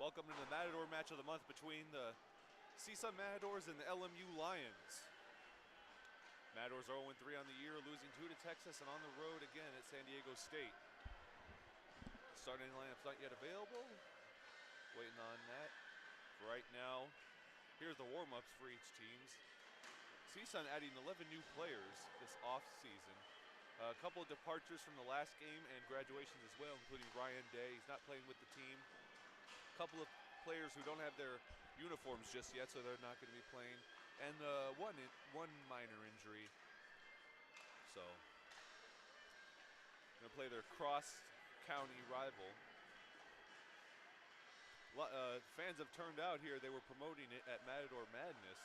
Welcome to the Matador match of the month between the CSUN Matadors and the LMU Lions. Matadors are 0-3 on the year, losing 2 to Texas and on the road again at San Diego State. Starting lineup's not yet available. Waiting on that. For right now, here's the warm-ups for each teams. CSUN adding 11 new players this off-season. A couple of departures from the last game and graduations as well, including Ryan Day. He's not playing with the team. A couple of players who don't have their uniforms just yet, so they're not going to be playing. And one minor injury. So, going to play their cross-county rival. Fans have turned out here. They were promoting it at Matador Madness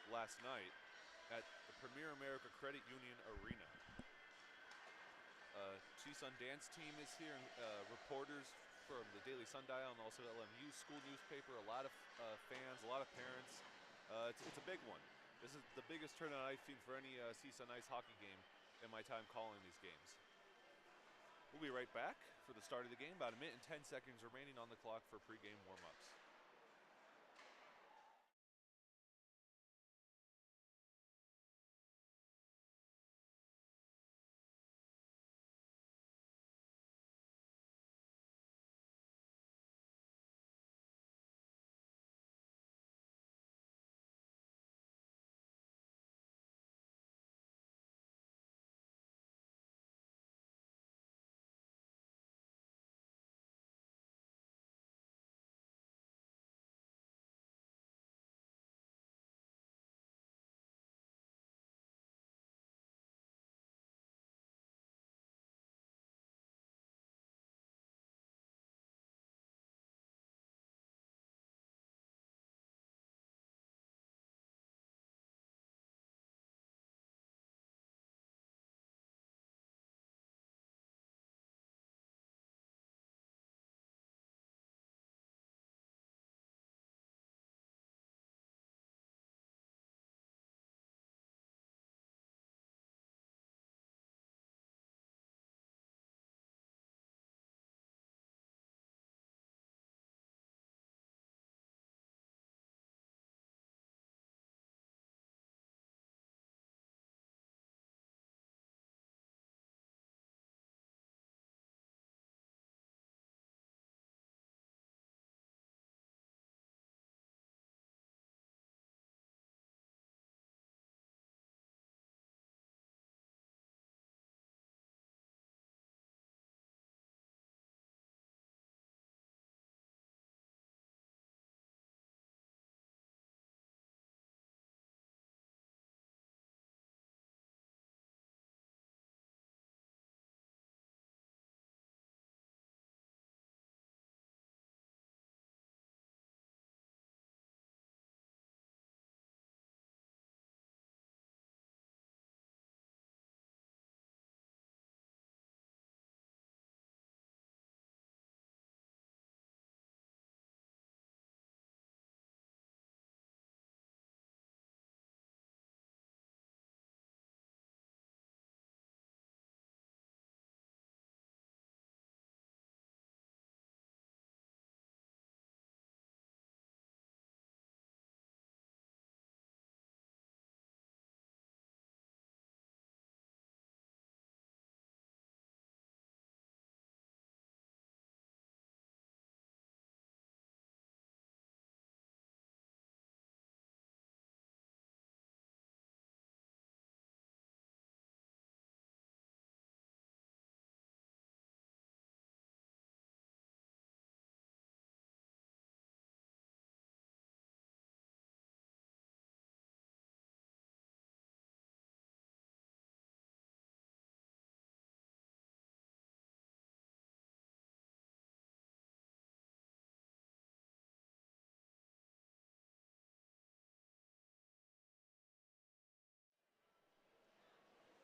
last night at the Premier America Credit Union Arena. CSUN dance team is here, and reporters from the Daily Sundial and also LMU school newspaper, a lot of fans, a lot of parents. It's a big one. This is the biggest turnout I've seen for any CSUN Ice Hockey game in my time calling these games. We'll be right back for the start of the game. About a minute and 10 seconds remaining on the clock for pregame warm-ups.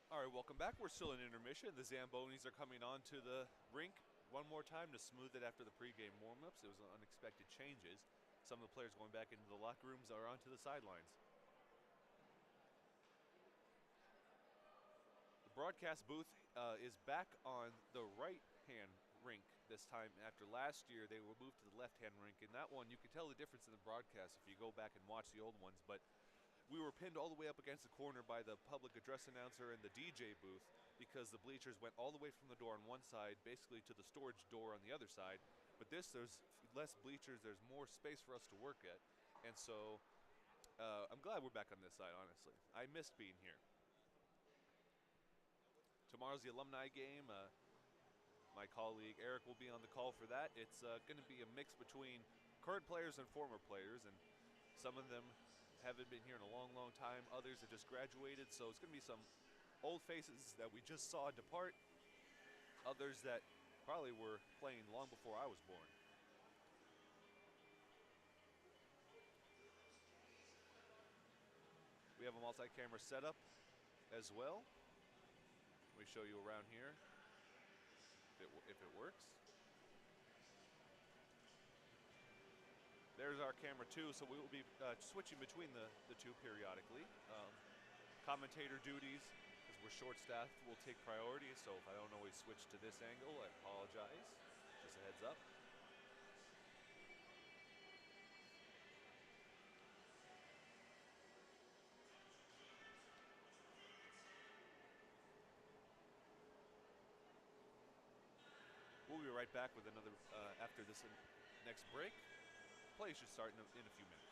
All right, welcome back. We're still in intermission. The Zambonis are coming onto the rink one more time to smooth it after the pregame warm-ups. It was unexpected changes. Some of the players going back into the locker rooms are onto the sidelines. The broadcast booth is back on the right-hand rink this time. After last year, they were moved to the left-hand rink, and that one, you can tell the difference in the broadcast if you go back and watch the old ones, but we were pinned all the way up against the corner by the public address announcer and the DJ booth because the bleachers went all the way from the door on one side, basically to the storage door on the other side. But there's less bleachers, there's more space for us to work at, and so I'm glad we're back on this side, honestly. I missed being here. Tomorrow's the alumni game. My colleague Eric will be on the call for that. It's going to be a mix between current players and former players, and some of them haven't been here in a long, long time. Others have just graduated, so it's going to be some old faces that we just saw depart, others that probably were playing long before I was born. We have a multi-camera setup as well. Let me show you around here if it works. There's our camera too, so we will be switching between the two periodically. Commentator duties, because we're short-staffed, will take priority, so if I don't always switch to this angle, I apologize. Just a heads up. We'll be right back with another, after this next break. Play should start in a few minutes.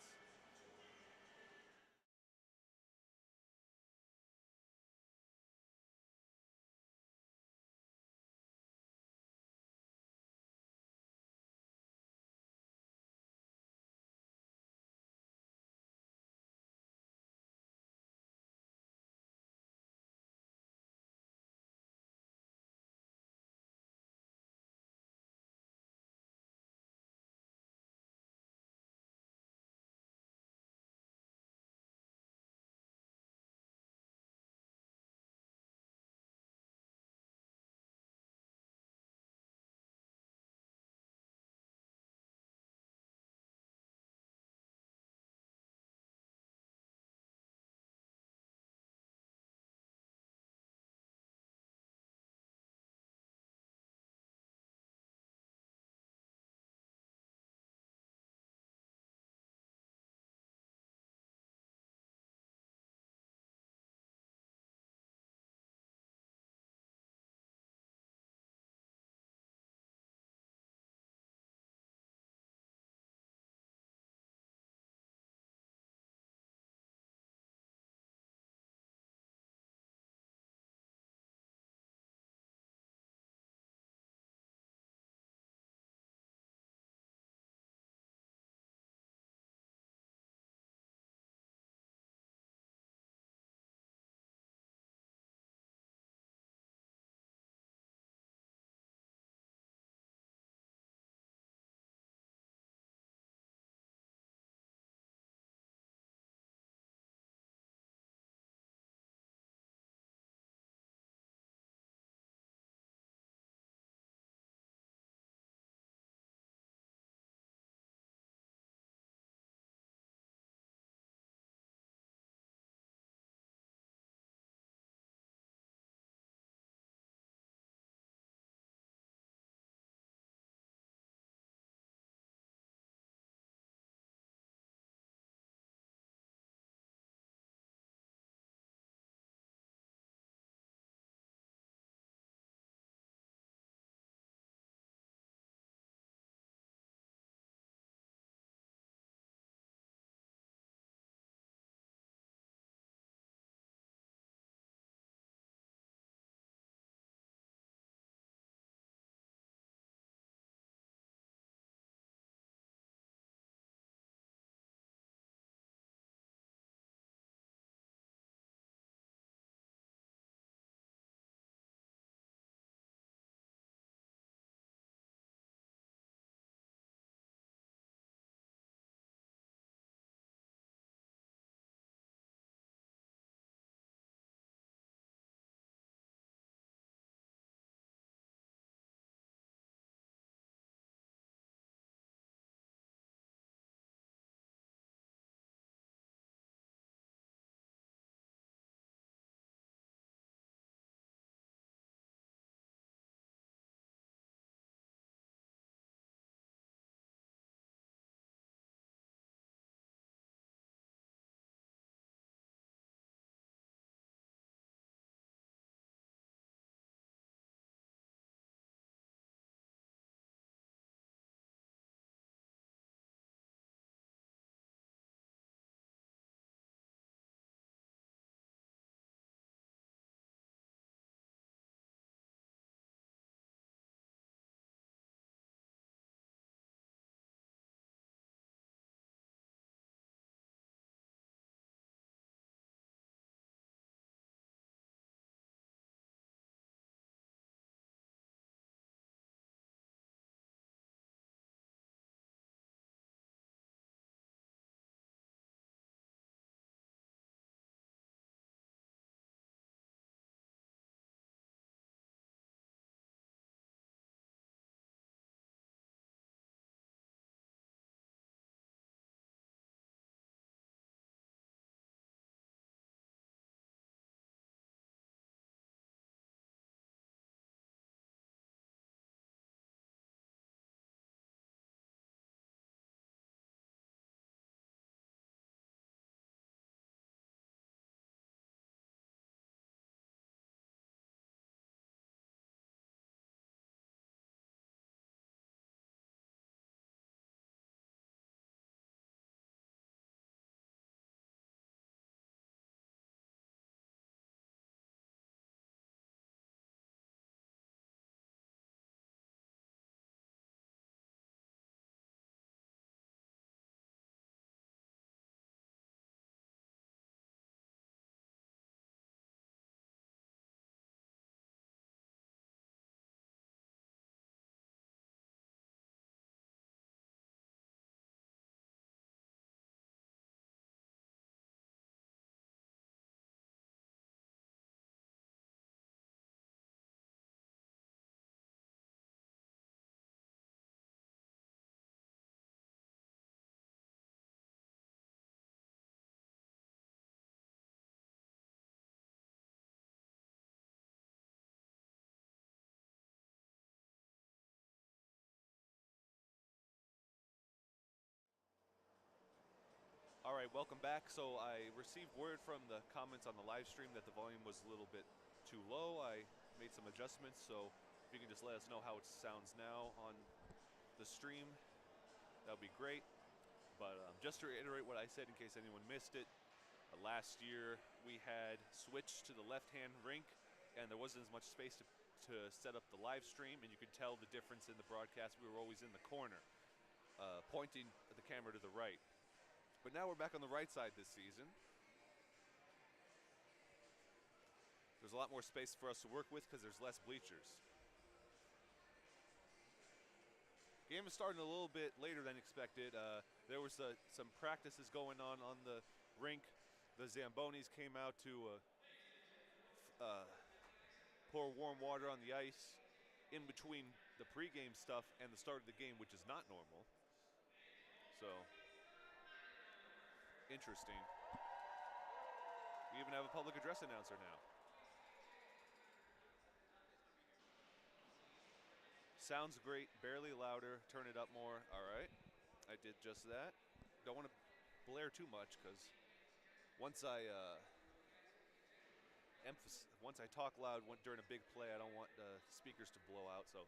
right, welcome back. So I received word from the comments on the live stream that the volume was a little bit too low. I made some adjustments, so if you can just let us know how it sounds now on the stream, that would be great. But just to reiterate what I said in case anyone missed it, last year we had switched to the left-hand rink, and there wasn't as much space to set up the live stream, and you could tell the difference in the broadcast. We were always in the corner, pointing the camera to the right. But now we're back on the right side this season. There's a lot more space for us to work with because there's less bleachers. Game is starting a little bit later than expected. There was some practices going on the rink. The Zambonis came out to pour warm water on the ice in between the pregame stuff and the start of the game, which is not normal. So, interesting. We even have a public address announcer now. Sounds great, barely louder, turn it up more. All right, I did just that. Don't want to blare too much because once I talk loud during a big play, I don't want the speakers to blow out. So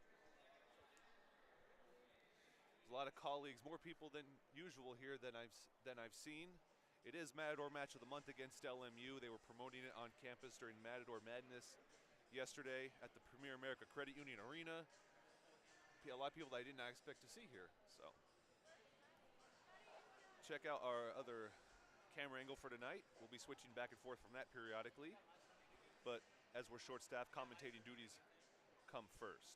there's a lot of colleagues, more people than usual here than I've seen. It is Matador Match of the Month against LMU. They were promoting it on campus during Matador Madness yesterday at the Premier America Credit Union Arena. A lot of people that I did not expect to see here. So check out our other camera angle for tonight. We'll be switching back and forth from that periodically. But as we're short-staffed, commentating duties come first.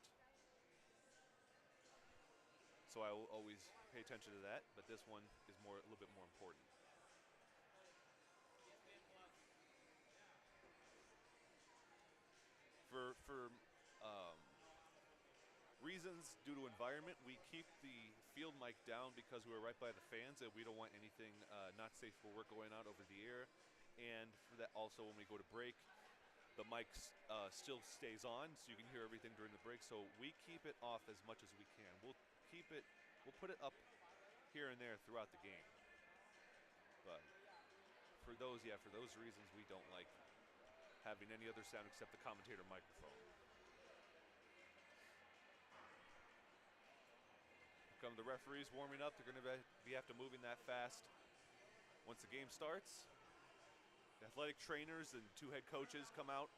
So I will always pay attention to that, but this one is a little bit more important. For reasons due to environment, we keep the field mic down because we're right by the fans and we don't want anything not safe for work going on over the air. And for that also, when we go to break, the mic still stays on so you can hear everything during the break. So we keep it off as much as we can. We'll put it up here and there throughout the game. But for those reasons, we don't like having any other sound except the commentator microphone. Come the referees warming up. They're going to have to moving that fast once the game starts. The athletic trainers and 2 head coaches come out.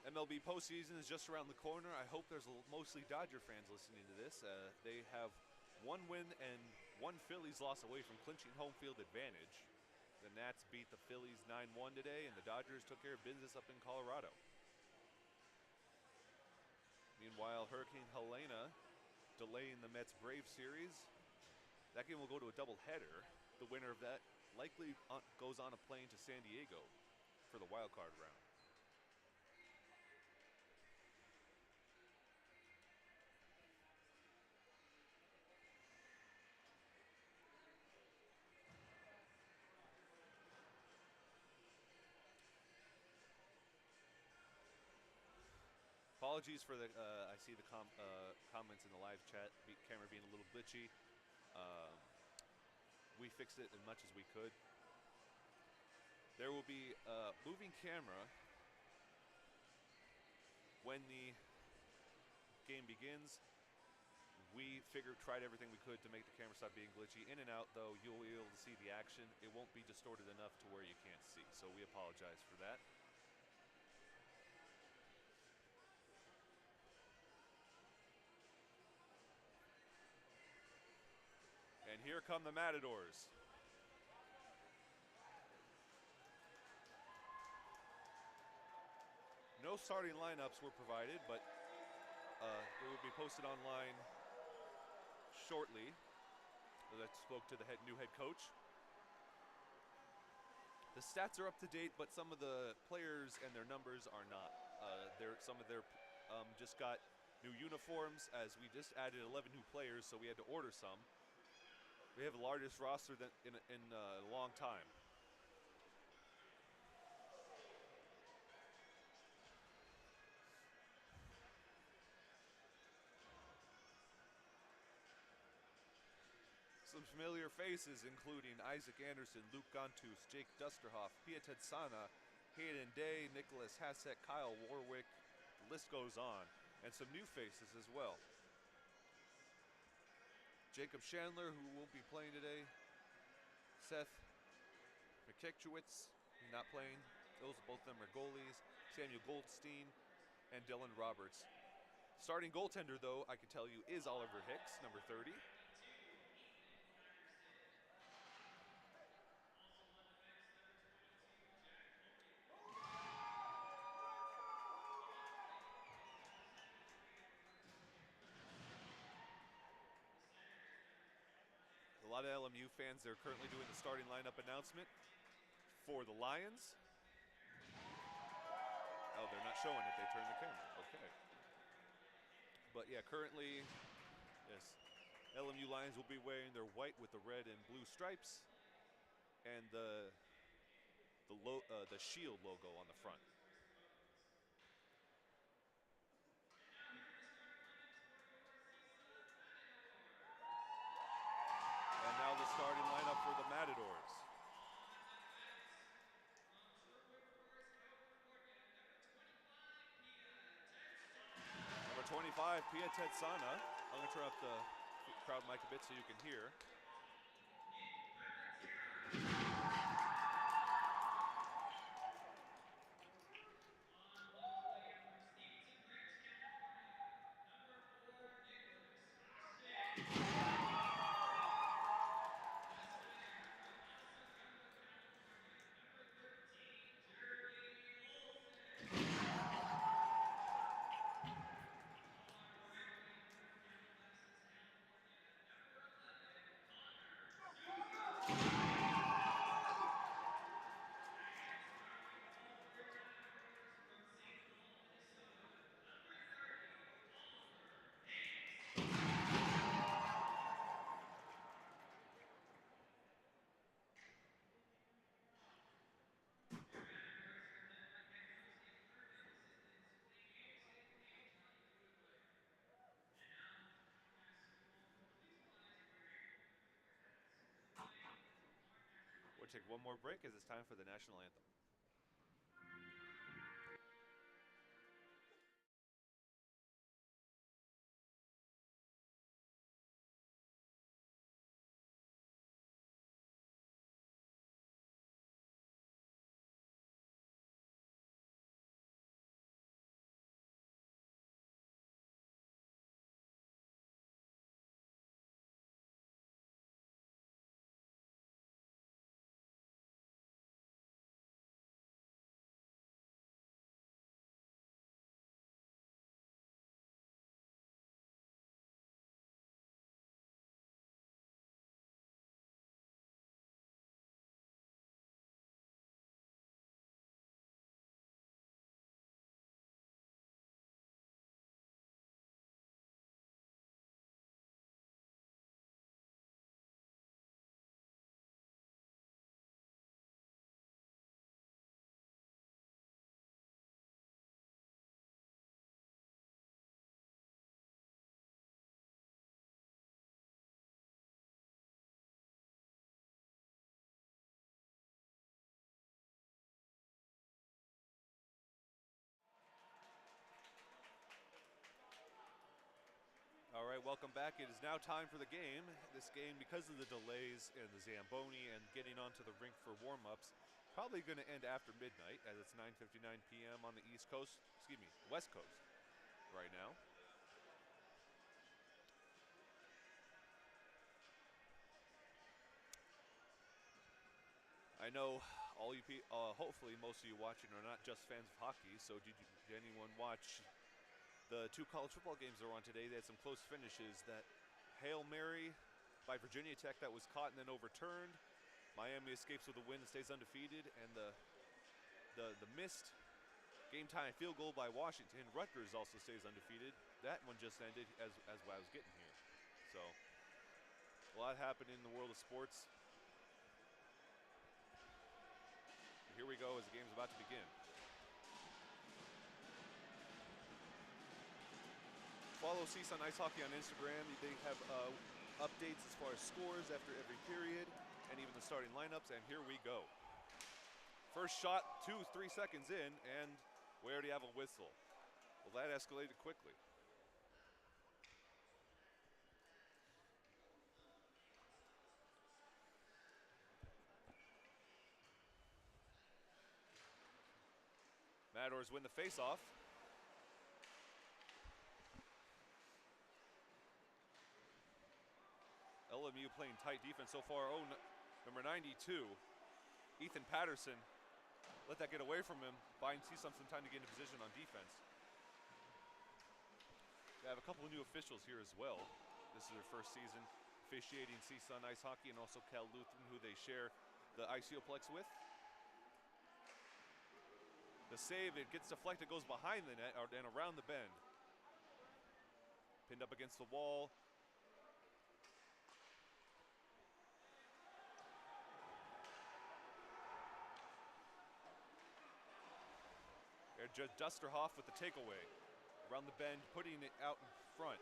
MLB postseason is just around the corner. I hope there's mostly Dodger fans listening to this. They have 1 win and 1 Phillies loss away from clinching home field advantage. The Nats beat the Phillies 9-1 today, and the Dodgers took care of business up in Colorado. Meanwhile, Hurricane Helena delaying the Mets-Braves series. That game will go to a doubleheader. The winner of that likely goes on a plane to San Diego for the wild card round. Apologies for the, I see the comments in the live chat, camera being a little glitchy. We fixed it as much as we could. There will be a moving camera when the game begins. We tried everything we could to make the camera stop being glitchy. In and out, though, you'll be able to see the action. It won't be distorted enough to where you can't see, so we apologize for that. And here come the Matadors. No starting lineups were provided, but they will be posted online shortly. That spoke to the new head coach. The stats are up to date, but some of the players and their numbers are not. Some of their just got new uniforms, as we just added 11 new players, so we had to order some. We have the largest roster in a long time. Some familiar faces including Isaac Anderson, Luke Gontus, Jake Dusterhoff, Pia Tetsana, Hayden Day, Nicholas Hasek, Kyle Warwick, the list goes on. And some new faces as well. Jacob Chandler, who won't be playing today. Seth McKechowitz, not playing. Both of them are goalies. Samuel Goldstein and Dylan Roberts. Starting goaltender, though, I can tell you, is Oliver Hicks, number 30. A lot of LMU fans, they're currently doing the starting lineup announcement for the Lions. Oh, they're not showing it. They turned the camera. Okay. But yeah, currently, yes, LMU Lions will be wearing their white with the red and blue stripes and the shield logo on the front. And now the starting lineup for the Matadors. Number 25, Pia Tetsana. I'm going to turn up the crowd mic a bit so you can hear. We'll take one more break as it's time for the national anthem. All right, welcome back. It is now time for the game. This game, because of the delays and the Zamboni and getting onto the rink for warm-ups, probably going to end after midnight, as it's 9:59 p.m. on the East Coast, West Coast right now. I know all you hopefully most of you watching are not just fans of hockey, so did anyone watch the two college football games that were on today? They had some close finishes. That Hail Mary by Virginia Tech that was caught and then overturned. Miami escapes with a win and stays undefeated. And the missed game-time field goal by Washington. Rutgers also stays undefeated. That one just ended as I was getting here. So a lot happened in the world of sports. Here we go as the game's about to begin. Follow CSUN Ice Hockey on Instagram. They have updates as far as scores after every period and even the starting lineups, and here we go. First shot, 2-3 seconds in, and we already have a whistle. Well, that escalated quickly. Matadors win the face-off. LMU playing tight defense so far. Oh, number 92, Ethan Patterson, let that get away from him, buying CSUN some time to get into position on defense. We have a couple of new officials here as well. This is their first season officiating CSUN Ice Hockey, and also Cal Lutheran, who they share the Iceoplex with. The save, it gets deflected, goes behind the net and around the bend. Pinned up against the wall. Dusterhoff with the takeaway. Around the bend, putting it out in front.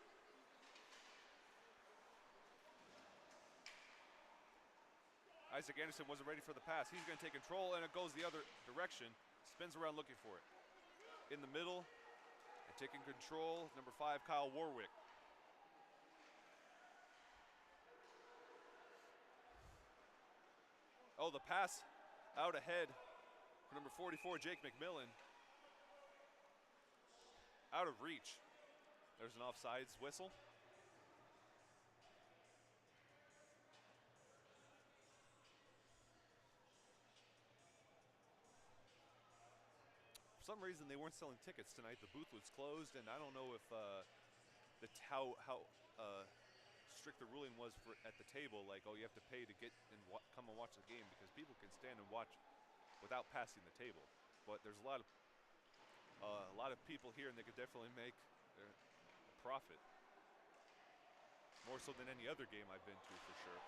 Isaac Anderson wasn't ready for the pass. He's going to take control, and it goes the other direction. Spins around looking for it. In the middle, and taking control, number 5, Kyle Warwick. Oh, the pass out ahead for number 44, Jake McMillan. Out of reach. There's an offsides whistle. For some reason, they weren't selling tickets tonight. The booth was closed, and I don't know if how strict the ruling was at the table. Like, oh, you have to pay to get and come and watch the game, because people can stand and watch without passing the table. But there's a lot of people here, and they could definitely make a profit. More so than any other game I've been to, for sure.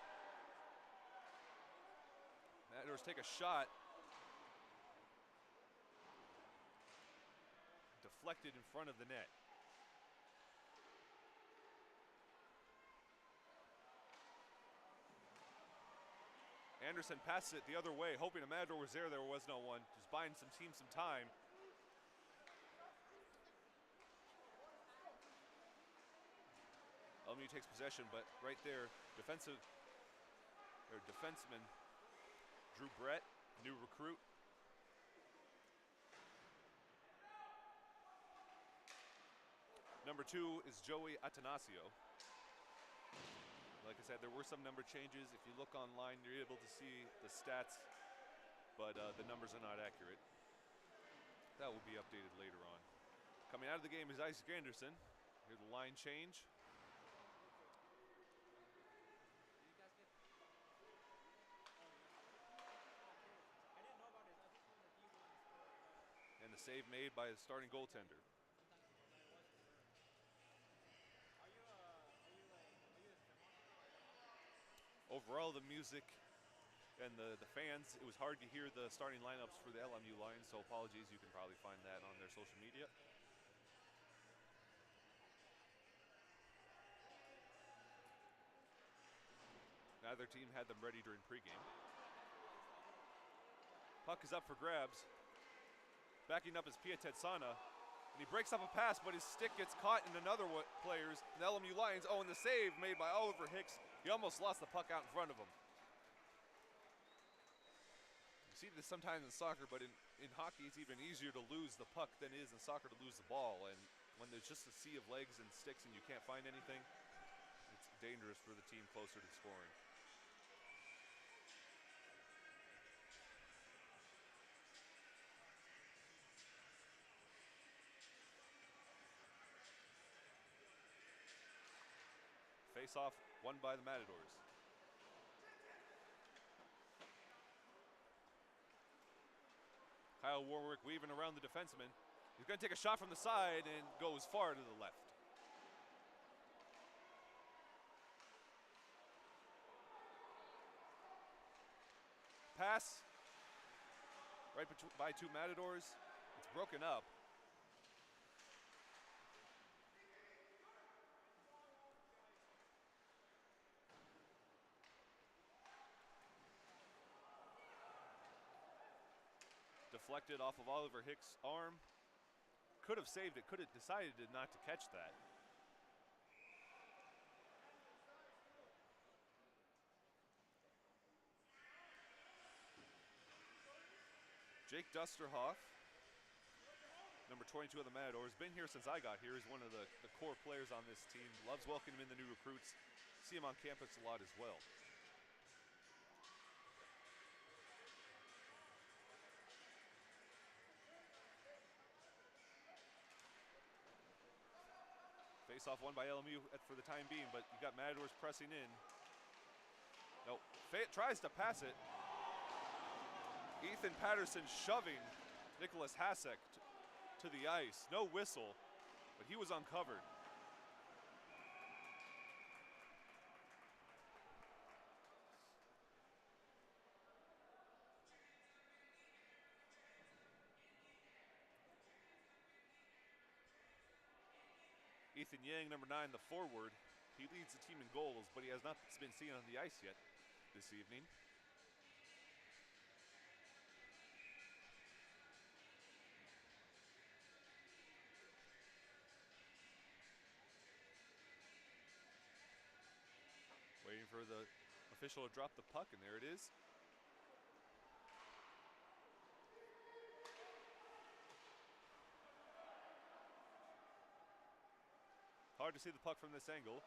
Matadors take a shot. Deflected in front of the net. Anderson passes it the other way, hoping a Matador was there. There was no one. Just buying some team some time. LMU takes possession, but right there, defenseman Drew Brett, new recruit. Number 2 is Joey Atanasio. Like I said, there were some number changes. If you look online, you're able to see the stats, but the numbers are not accurate. That will be updated later on. Coming out of the game is Isaac Anderson. Here's the line change. And the save made by the starting goaltender. Overall, the music and the fans, it was hard to hear the starting lineups for the LMU Lions, so apologies. You can probably find that on their social media. Neither team had them ready during pregame. Puck is up for grabs. Backing up is Pietet Sana, and he breaks up a pass, but his stick gets caught in another player's, the LMU Lions. Oh, and the save made by Oliver Hicks. He almost lost the puck out in front of him. You see this sometimes in soccer, but in hockey, it's even easier to lose the puck than it is in soccer to lose the ball. And when there's just a sea of legs and sticks and you can't find anything, it's dangerous for the team closer to scoring. Face-off won by the Matadors. Kyle Warwick weaving around the defenseman. He's going to take a shot from the side and goes far to the left. Pass right by 2 Matadors. It's broken up. Deflected off of Oliver Hicks' arm. Could have saved it, could have decided not to catch that. Jake Dusterhoff, number 22 of the Matadors, been here since I got here. He's one of the core players on this team. Loves welcoming in the new recruits. See him on campus a lot as well. Face-off won by LMU for the time being, but you got Matadors pressing in. No, Fayette tries to pass it. Ethan Patterson shoving Nicholas Hasek to the ice. No whistle, but he was uncovered. Ethan Yang, number 9, the forward. He leads the team in goals, but he has not been seen on the ice yet this evening. Waiting for the official to drop the puck, and there it is. Hard to see the puck from this angle.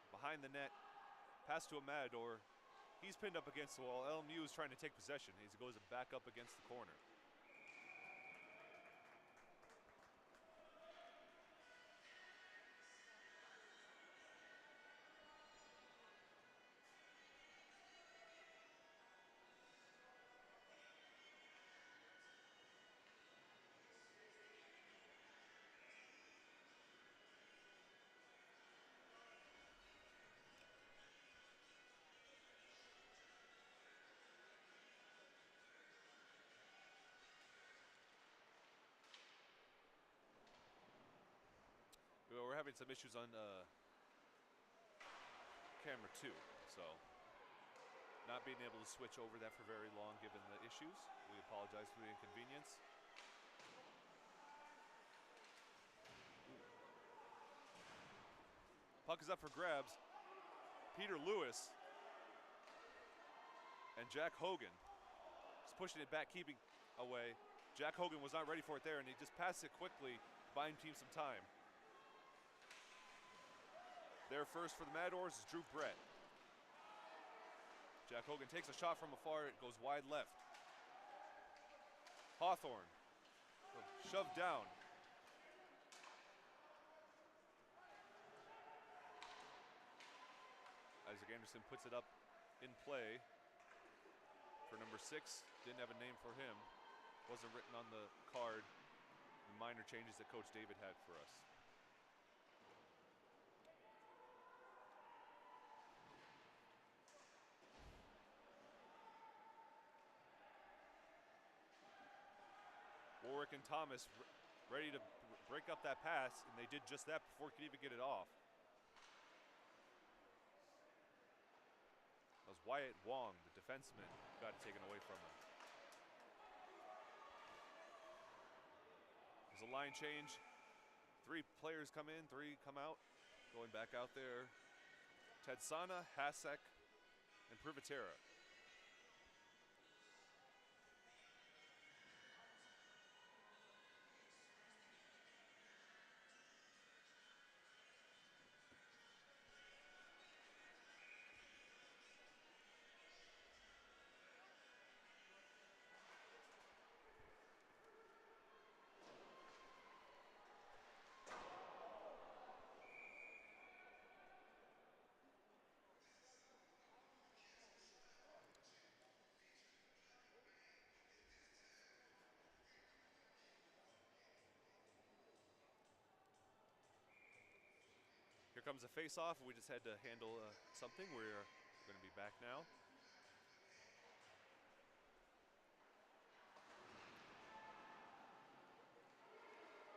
Behind the net, pass to a Matador. He's pinned up against the wall. LMU is trying to take possession as he goes back up against the corner. We're having some issues on camera 2, so not being able to switch over that for very long given the issues. We apologize for the inconvenience. Puck is up for grabs. Peter Lewis and Jack Hogan just pushing it back, keeping away. Jack Hogan was not ready for it there, and he just passed it quickly, buying team some time. There first for the Matadors is Drew Brett. Jack Hogan takes a shot from afar. It goes wide left. Hawthorne shoved down. Isaac Anderson puts it up in play for number 6. Didn't have a name for him. Wasn't written on the card. The minor changes that Coach David had for us. Warwick and Thomas ready to break up that pass, and they did just that before he could even get it off. That was Wyatt Wong, the defenseman, got it taken away from him. There's a line change. 3 players come in, 3 come out. Going back out there, Tedsana, Hasek, and Privatera. Here comes a face-off. We just had to handle something. We're going to be back now.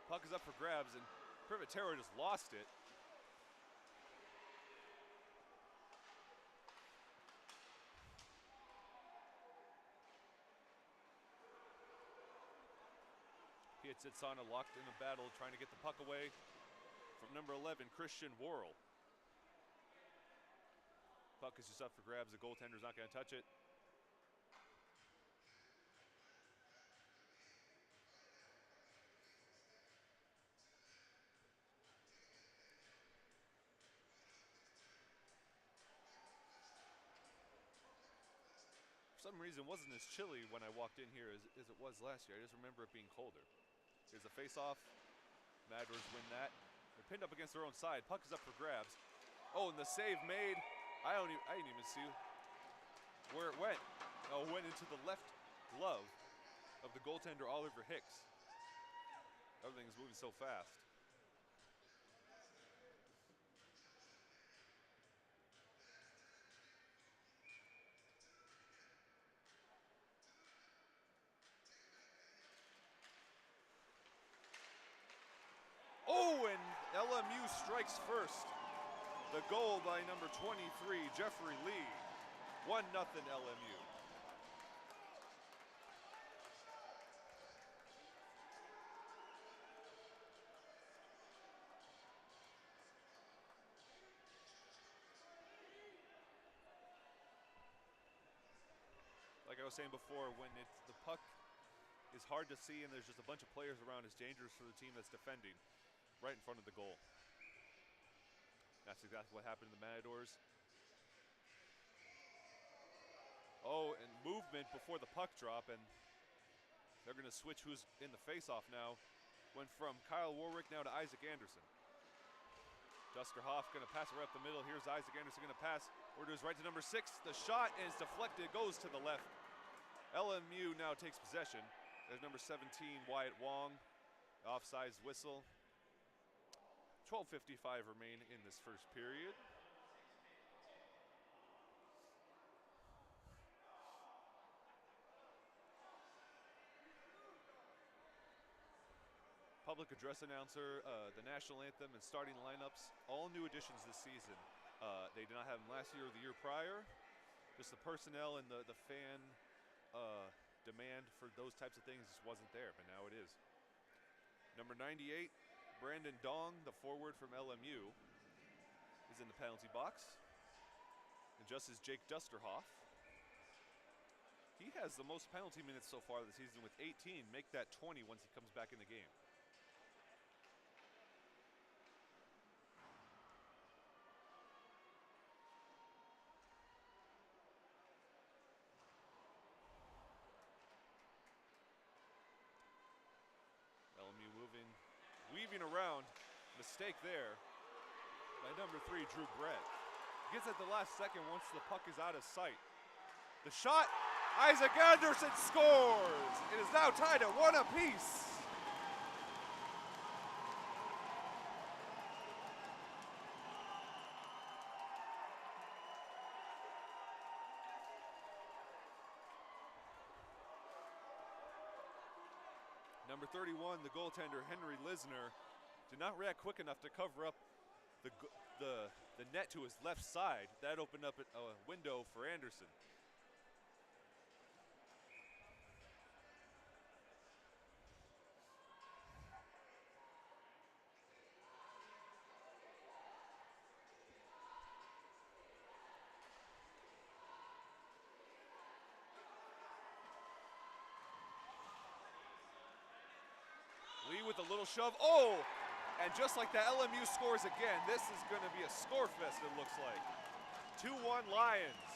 Puck is up for grabs, and Privatera just lost it. gets its on a locked in a battle, trying to get the puck away from number 11, Christian Worrell. Puck is just up for grabs. The goaltender's not going to touch it. For some reason, it wasn't as chilly when I walked in here as it was last year. I just remember it being colder. Here's a face-off. Matadors win that. They're pinned up against their own side. Puck is up for grabs. Oh, and the save made. I didn't even see where it went. Oh, it went into the left glove of the goaltender, Oliver Hicks. Everything is moving so fast. Oh, and LMU strikes first. The goal by number 23, Jeffrey Lee. 1-0 LMU. Like I was saying before, when the puck is hard to see and there's just a bunch of players around, it's dangerous for the team that's defending right in front of the goal. That's exactly what happened to the Matadors. Oh, and movement before the puck drop, and they're going to switch who's in the face-off now. Went from Kyle Warwick now to Isaac Anderson. Dusterhoff going to pass it right up the middle. Here's Isaac Anderson going to pass. Orders right to number 6. The shot is deflected, goes to the left. LMU now takes possession. There's number 17, Wyatt Wong. Offsides whistle. 12:55 remain in this first period. Public address announcer, the national anthem, and starting lineups, all new additions this season. They did not have them last year or the year prior. Just the personnel and the fan demand for those types of things just wasn't there, but now it is. Number 98, Brandon Dong, the forward from LMU, is in the penalty box. And just as Jake Dusterhoff. He has the most penalty minutes so far this season with 18. Make that 20 once he comes back in the game. LMU weaving around. Mistake there by number 3, Drew Brett. Gets at the last second once the puck is out of sight. The shot, Isaac Anderson scores! It is now tied at 1 apiece. Number 31, the goaltender, Henry Lisner, did not react quick enough to cover up the net to his left side. That opened up a window for Anderson. Lee with a little shove. Oh! And just like that, LMU scores again. This is going to be a score fest, it looks like. 2-1 Lions.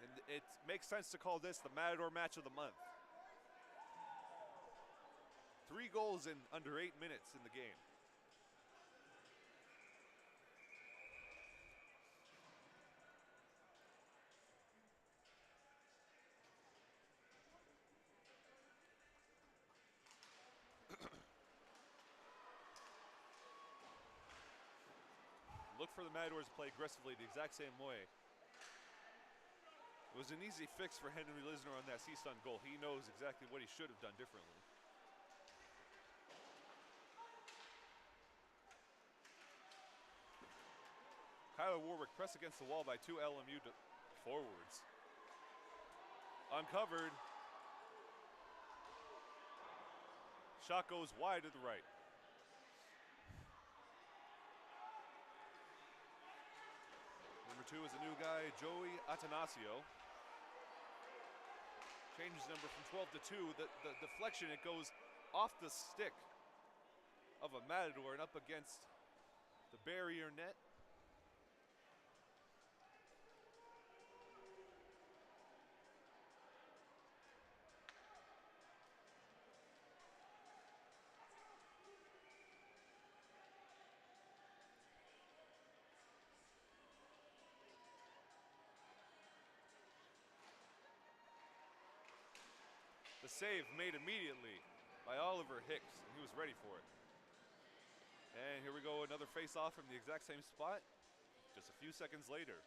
And it makes sense to call this the Matador match of the month. 3 goals in under 8 minutes in the game. Look for the Matadors to play aggressively the exact same way. It was an easy fix for Henry Lisner on that CSUN goal. He knows exactly what he should have done differently. Tyler Warwick pressed against the wall by 2 LMU forwards. Uncovered. Shot goes wide to the right. Number 2 is a new guy, Joey Atanasio. Changes number from 12 to 2. The deflection, it goes off the stick of a Matador and up against the barrier net. The save made immediately by Oliver Hicks, and he was ready for it. And here we go, another face-off from the exact same spot, just a few seconds later.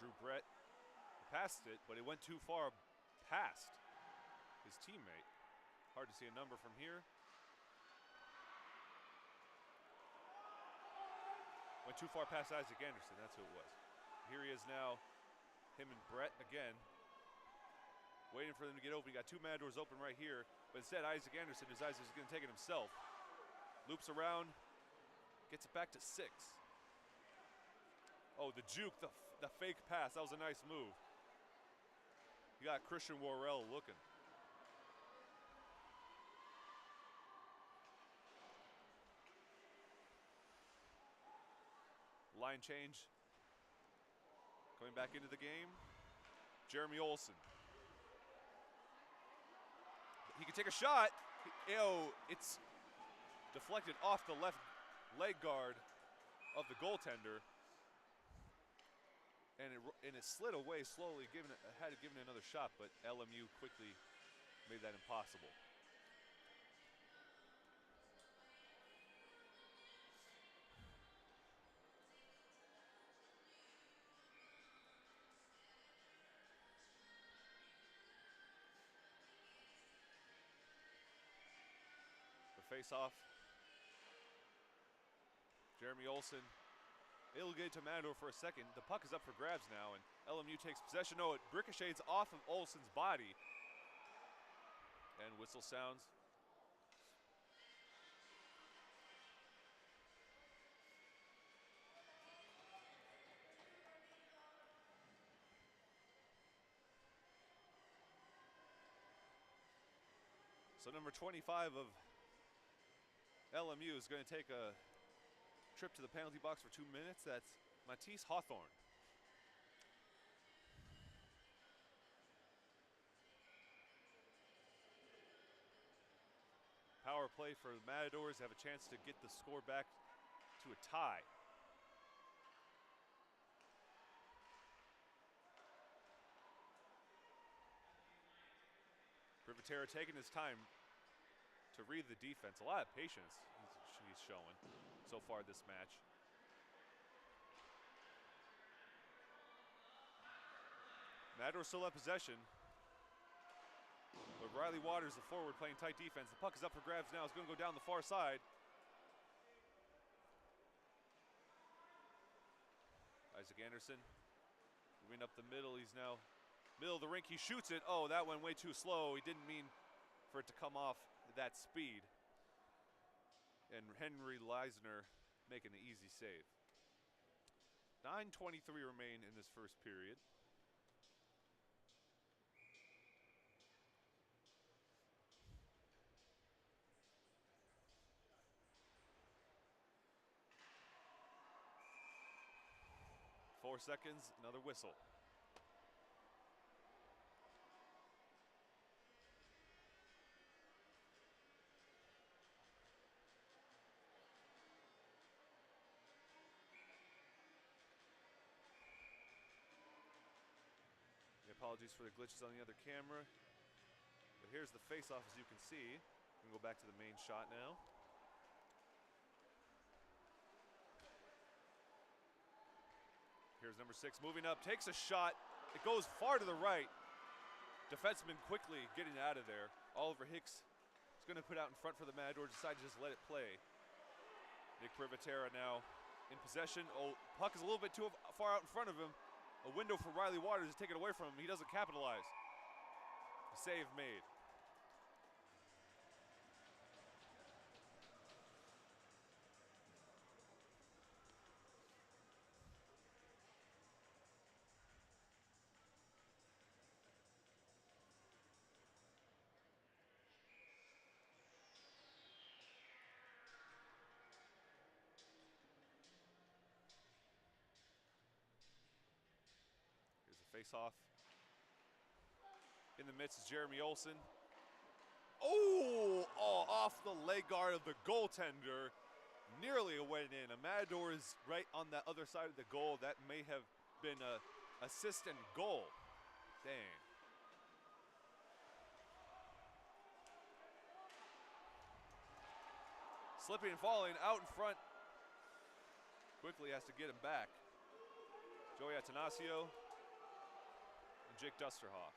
Drew Brett passed it, but it went too far past his teammate. Hard to see a number from here. Went too far past Isaac Anderson, that's who it was. Here he is now, him and Brett again. Waiting for them to get open. You got 2 Matadors open right here, but instead Isaac Anderson decides he's gonna take it himself. Loops around, gets it back to 6. Oh, the juke, the fake pass, that was a nice move. You got Christian Worrell looking. Line change. Coming back into the game, Jeremy Olson. He can take a shot. It's deflected off the left leg guard of the goaltender. And it slid away slowly, had given it another shot, but LMU quickly made that impossible. The face-off. Jeremy Olson. It'll get to Matador for a second. The puck is up for grabs now, and LMU takes possession. No, it ricochets off of Olson's body. And whistle sounds. So number 25 of LMU is going to take a trip to the penalty box for 2 minutes. That's Matisse Hawthorne. Power play for the Matadors, have a chance to get the score back to a tie. Privatera taking his time to read the defense. A lot of patience he's showing so far this match. Matador still have possession. But Riley Waters, the forward, playing tight defense. The puck is up for grabs now. It's going to go down the far side. Isaac Anderson moving up the middle. He's now middle of the rink. He shoots it. Oh, that went way too slow. He didn't mean for it to come off at that speed. And Henry Leisner making the easy save. 9:23 remain in this first period. Four seconds, another whistle. Apologies for the glitches on the other camera. But here's the face-off, as you can see. We can go back to the main shot now. Here's number 6 moving up, takes a shot. It goes far to the right. Defenseman quickly getting out of there. Oliver Hicks is going to put out in front for the Matadors, decide to just let it play. Nick Privatera now in possession. Oh, puck is a little bit too far out in front of him. A window for Riley Waters to take it away from him. He doesn't capitalize. A save made. Face-off. In the midst is Jeremy Olson. Oh, off the leg guard of the goaltender. Nearly a went in. A Matador is right on that other side of the goal. That may have been a assist and goal. Dang. Slipping and falling out in front. Quickly has to get him back. Joey Atanasio. Jake Dusterhoff.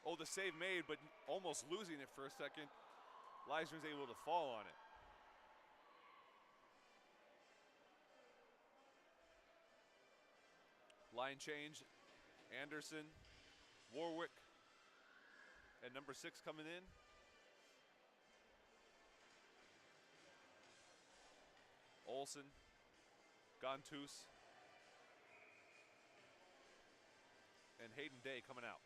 Oh, the save made, but almost losing it for a second. Leisner's able to fall on it. Line change. Anderson, Warwick, and number 6 coming in. Olson, Gontus, and Hayden Day coming out.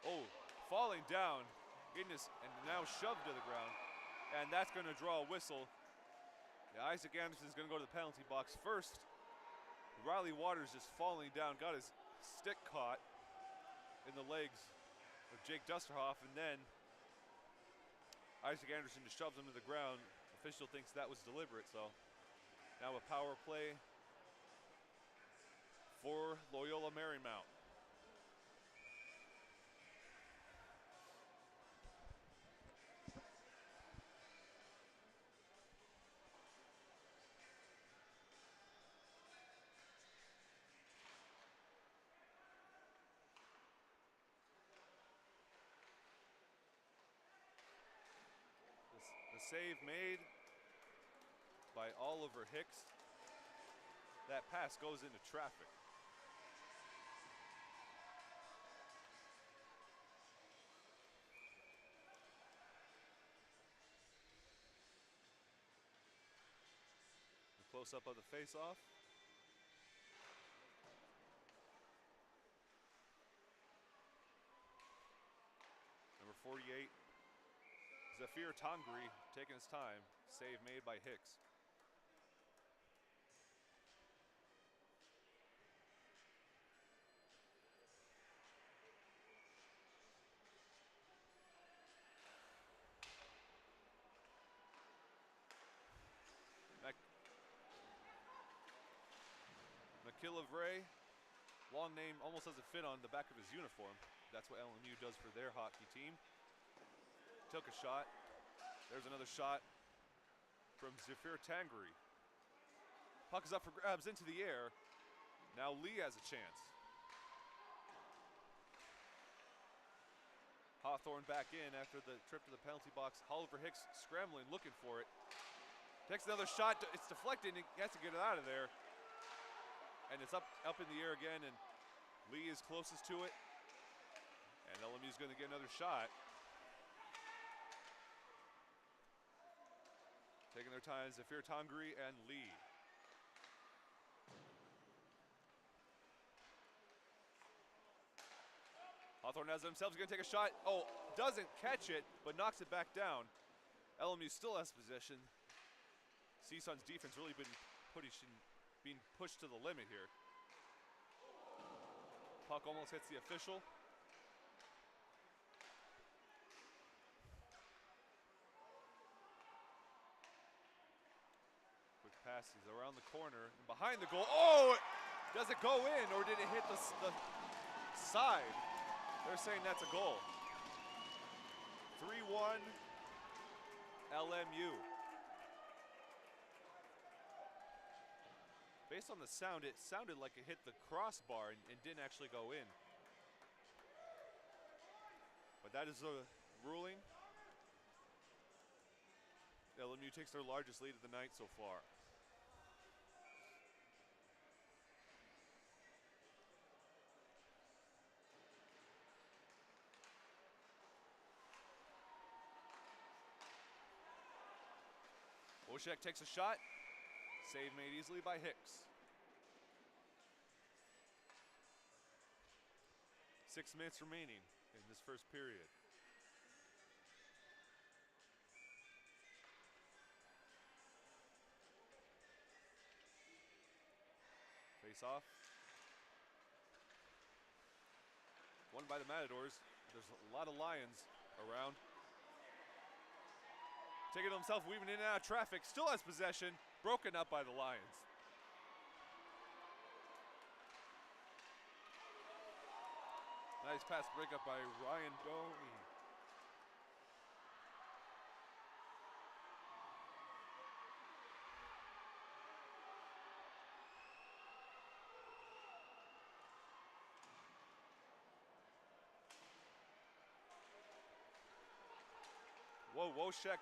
Oh, falling down, getting his, and now shoved to the ground. And that's going to draw a whistle. Yeah, Isaac Anderson's going to go to the penalty box first. Riley Waters just falling down, got his stick caught in the legs of Jake Dusterhoff, and then Isaac Anderson just shoves him to the ground. Official thinks that was deliberate, so now a power play for Loyola Marymount. Save made by Oliver Hicks. That pass goes into traffic. A close-up of the face-off. Number 48. Zafir Tangri taking his time. Save made by Hicks. McKillavray, long name almost doesn't fit on the back of his uniform. That's what LMU does for their hockey team. Took a shot. There's another shot from Zafir Tangri. Puck is up for grabs into the air. Now Lee has a chance. Hawthorne back in after the trip to the penalty box. Oliver Hicks scrambling, looking for it. Takes another shot. It's deflected, and he has to get it out of there. And it's up in the air again, and Lee is closest to it. And LMU's going to get another shot. Taking their time, Zafir Tangri and Lee. Hawthorne has it themselves, going to take a shot. Oh, doesn't catch it, but knocks it back down. LMU still has possession. CSUN's defense really been being pushed to the limit here. Puck almost hits the official. pass. He's around the corner and behind the goal. Oh, does it go in or did it hit the side? They're saying that's a goal. 3-1 LMU. Based on the sound, it sounded like it hit the crossbar and didn't actually go in. But that is the ruling. LMU takes their largest lead of the night so far. Wojciech takes a shot. Save made easily by Hicks. 6 minutes remaining in this first period. Face off. Won by the Matadors. There's a lot of Lions around. Taking himself, weaving in and out of traffic. Still has possession. Broken up by the Lions. Nice pass breakup by Ryan Domi. Whoa, Wojciech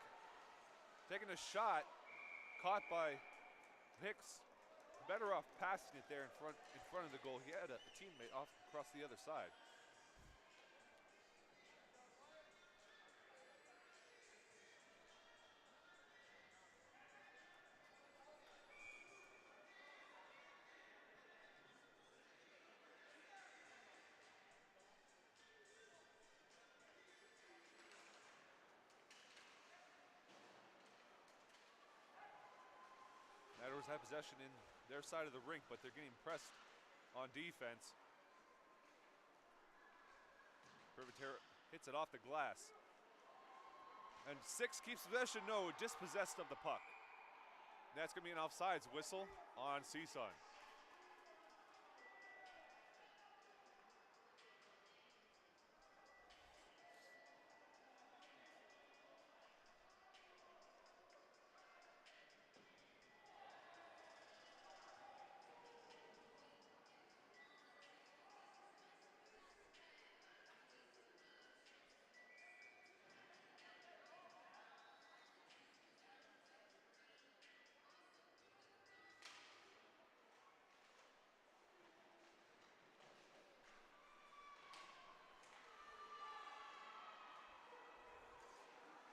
taking a shot, caught by Hicks. Better off passing it there in front of the goal. He had a teammate off across the other side. Matadors have possession in their side of the rink, but they're getting pressed on defense. Privatera hits it off the glass. And 6 keeps possession, no, dispossessed of the puck. And that's gonna be an offsides whistle on CSUN.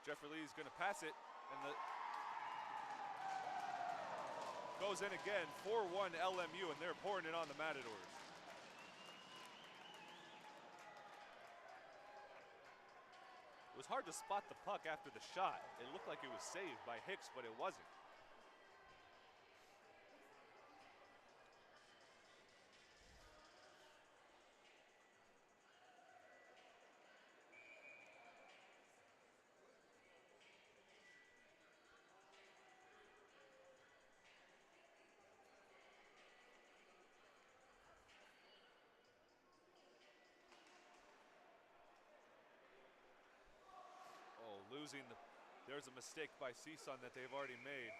Jeffrey Lee's gonna pass it, and goes in again. 4-1 LMU, and they're pouring it on the Matadors. It was hard to spot the puck after the shot. It looked like it was saved by Hicks, but it wasn't. There's a mistake by CSUN that they've already made.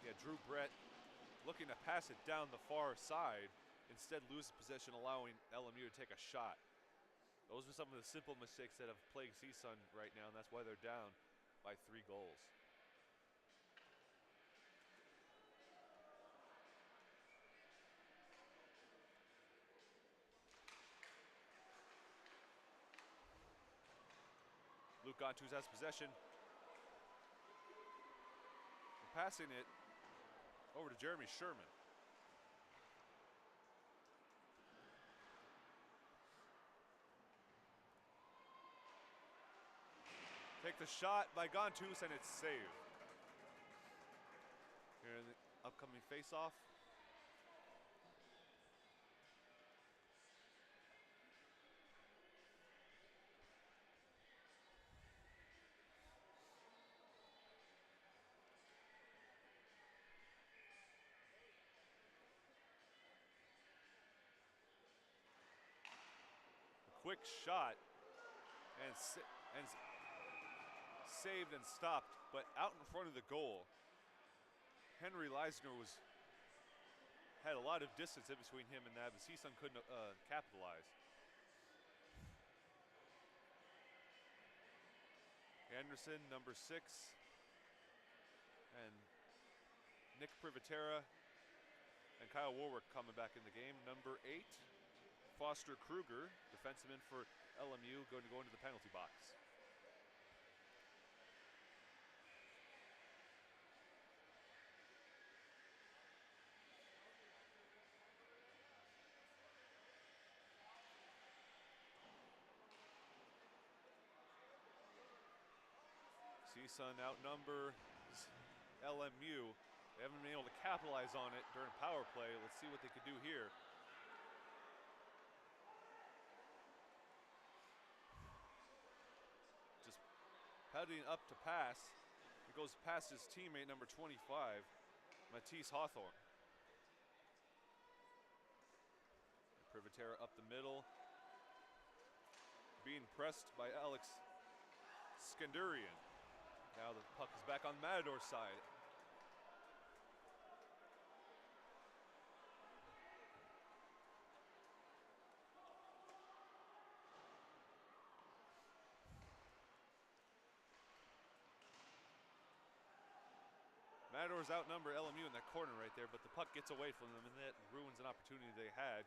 Yeah, Drew Brett looking to pass it down the far side, instead loses possession, allowing LMU to take a shot. Those are some of the simple mistakes that have plagued CSUN right now, and that's why they're down by 3 goals. Luke Gontus has possession. And passing it over to Jeremy Sherman. Take the shot by Gontus, and it's saved. Here in the upcoming face-off. quick shot and saved and stopped, but out in front of the goal. Henry Leisner had a lot of distance in between him and that, but CSUN couldn't capitalize. Anderson, number 6, and Nick Privatera and Kyle Warwick coming back in the game. Number 8, Foster Kruger, defenseman for LMU, going to go into the penalty box. CSUN outnumber LMU. They haven't been able to capitalize on it during power play. Let's see what they could do here. Just heading up to pass. It goes past his teammate, number 25, Matisse Hawthorne. Privatera up the middle. Being pressed by Alex Skandurian. Now the puck is back on Matador's side. Matadors outnumber LMU in that corner right there, but the puck gets away from them, and that ruins an opportunity they had.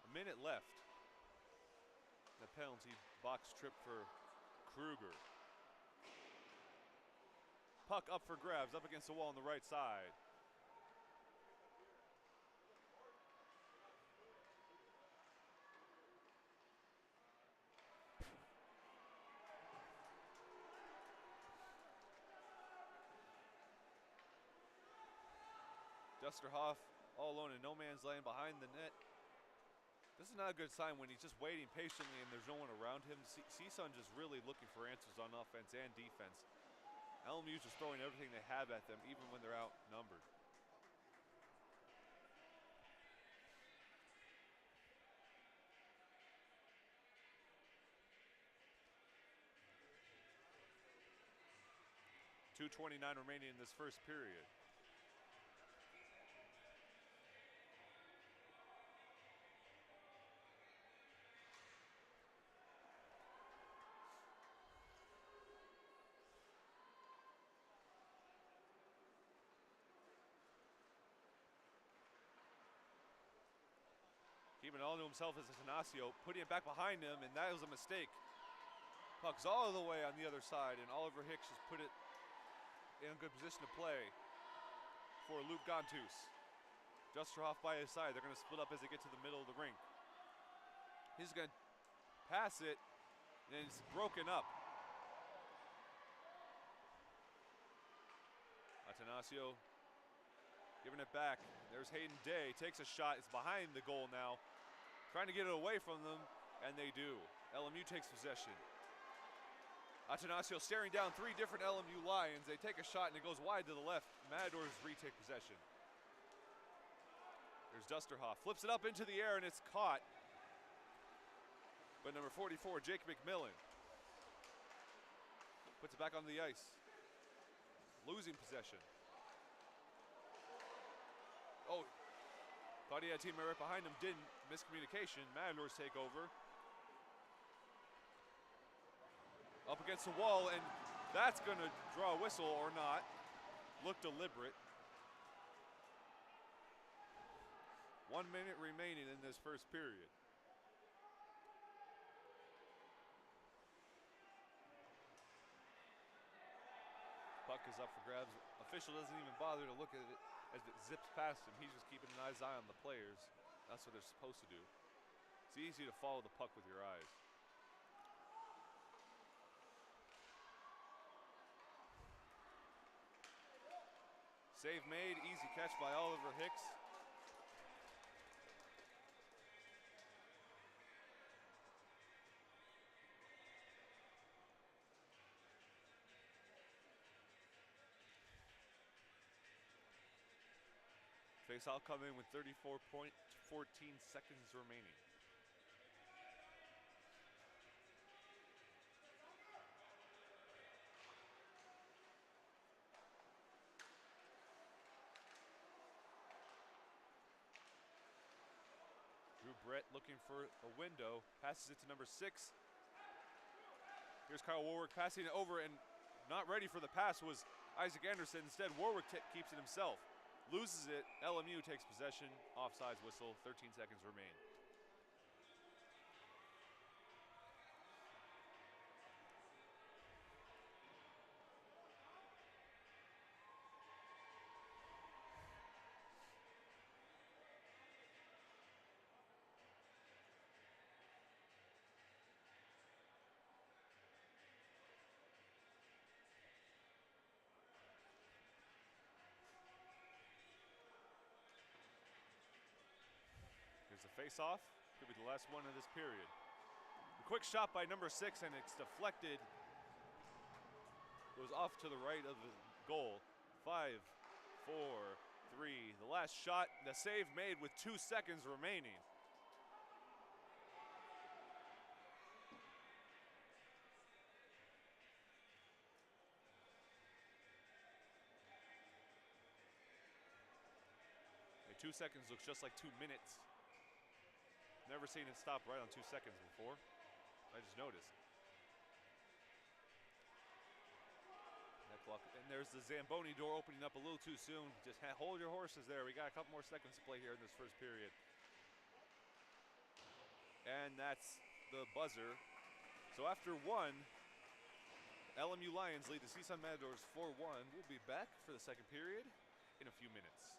A minute left. The penalty box trip for Kruger. Puck up for grabs, up against the wall on the right side. Dusterhoff all alone in no man's land behind the net. This is not a good sign when he's just waiting patiently and there's no one around him. CSUN just really looking for answers on offense and defense. LMU's just throwing everything they have at them, even when they're outnumbered. .229 remaining in this first period. Keeping it all to himself as Atanasio, putting it back behind him, and that was a mistake. Puck's all the way on the other side, and Oliver Hicks just put it in a good position to play for Luke Gontus. Dusterhoff by his side. They're going to split up as they get to the middle of the rink. He's going to pass it, and it's broken up. Atanasio giving it back. There's Hayden Day, takes a shot. It's behind the goal now. Trying to get it away from them, and they do. LMU takes possession. Atanasio staring down 3 different LMU Lions. They take a shot, and it goes wide to the left. Matadors retake possession. There's Dusterhoff. Flips it up into the air, and it's caught. But number 44, Jake McMillan, puts it back on the ice. Losing possession. Oh, thought he had a teammate right behind him, didn't. Miscommunication. Matadors take over. Up against the wall, and that's going to draw a whistle or not. Look deliberate. 1 minute remaining in this first period. Puck is up for grabs. Official doesn't even bother to look at it as it zips past him. He's just keeping an eye on the players. That's what they're supposed to do. It's easy to follow the puck with your eyes. Save made, easy catch by Oliver Hicks. Faceoff come in with 34.14 seconds remaining. Brett looking for a window, passes it to number 6. Here's Kyle Warwick passing it over, and not ready for the pass was Isaac Anderson. Instead, Warwick keeps it himself. Loses it, LMU takes possession, offsides whistle, 13 seconds remain. Here's the face-off. Could be the last one of this period. A quick shot by number 6, and it's deflected. Goes off to the right of the goal. 5, 4, 3. The last shot, the save made with 2 seconds remaining. Okay, 2 seconds looks just like 2 minutes. Never seen it stop right on 2 seconds before. I just noticed. That clock, and there's the Zamboni door opening up a little too soon. Just hold your horses there. We got a couple more seconds to play here in this first period. And that's the buzzer. So after 1, LMU Lions lead the CSUN Matadors 4-1. We'll be back for the second period in a few minutes.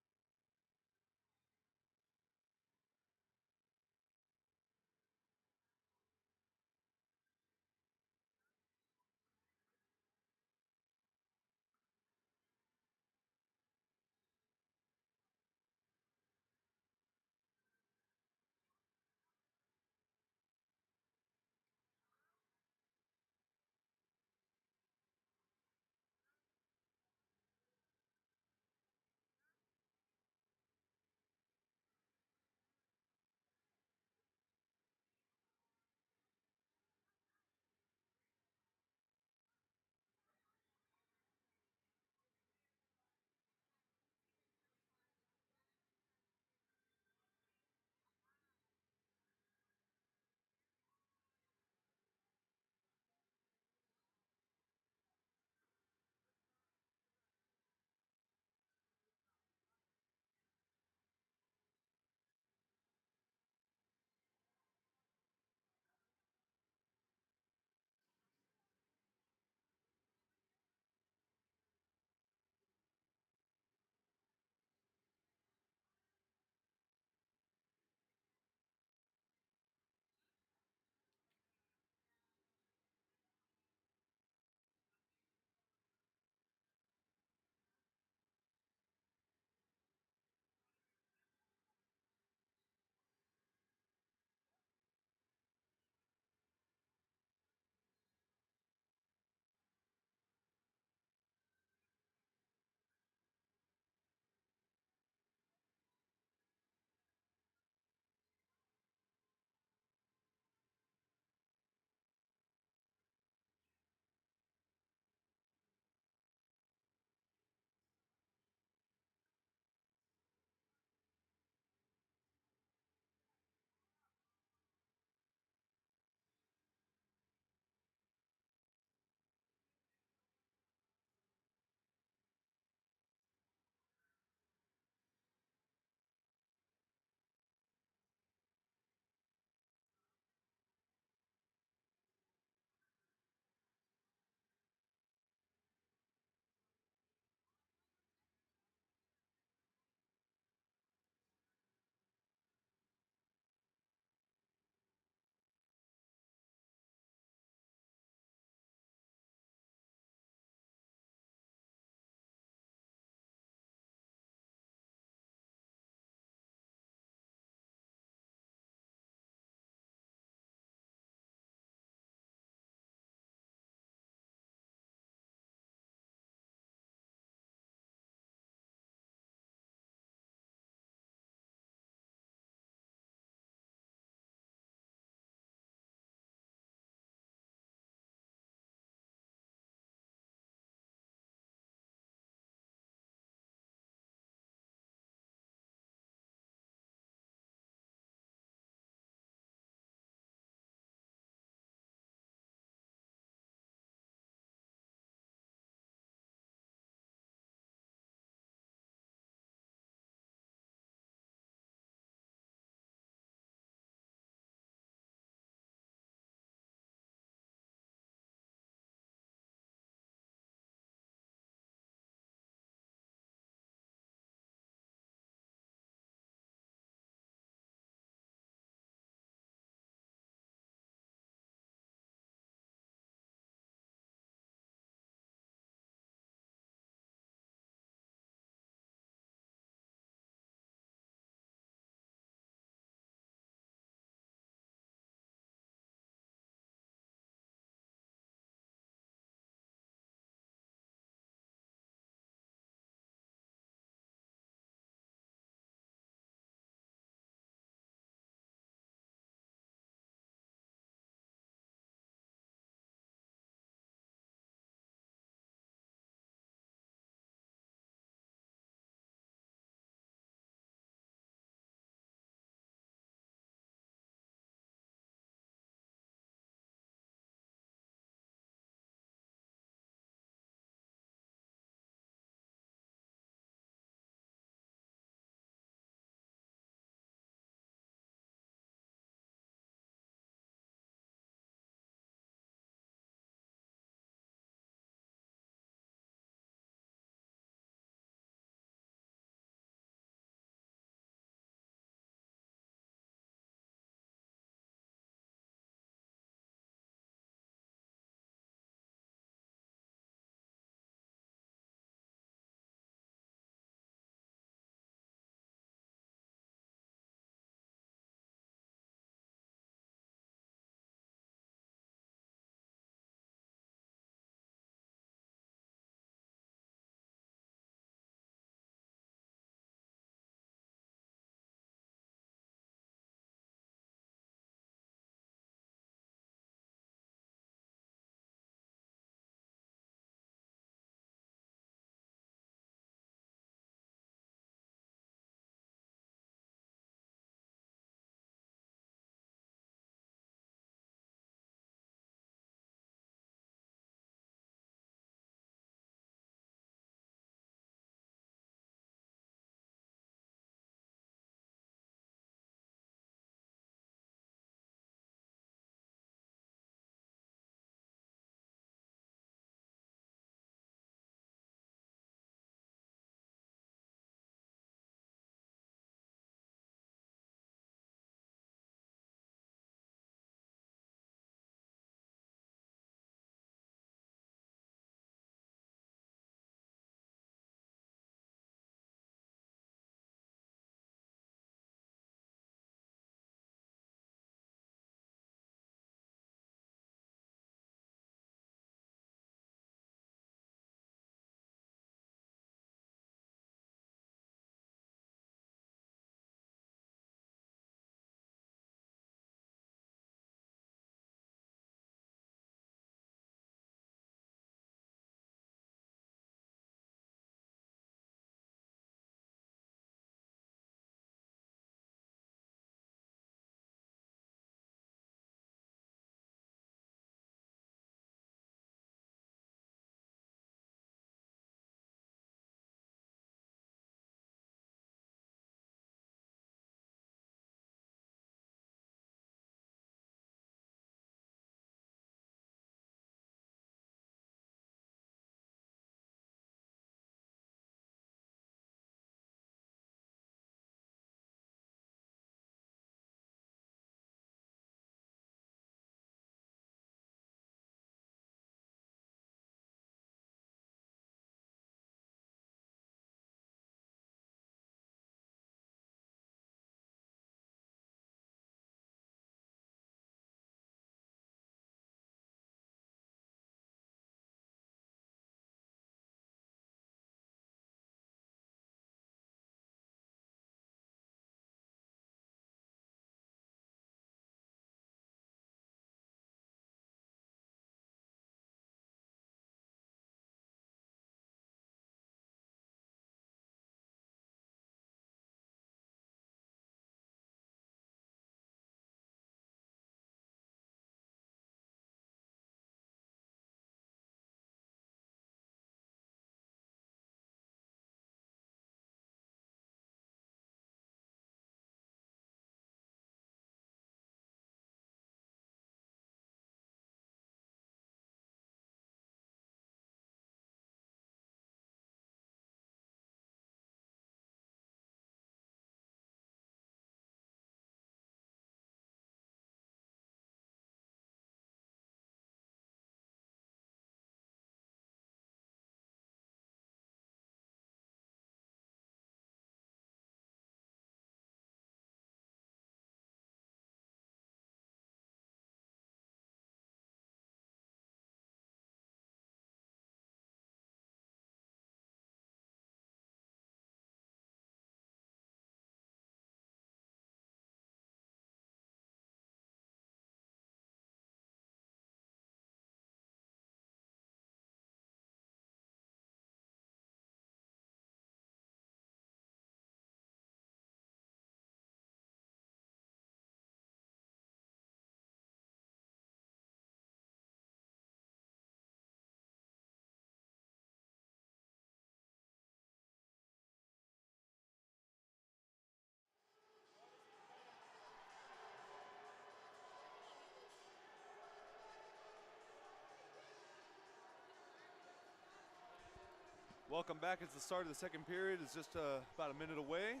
Welcome back. It's the start of the second period. It's just about a minute away.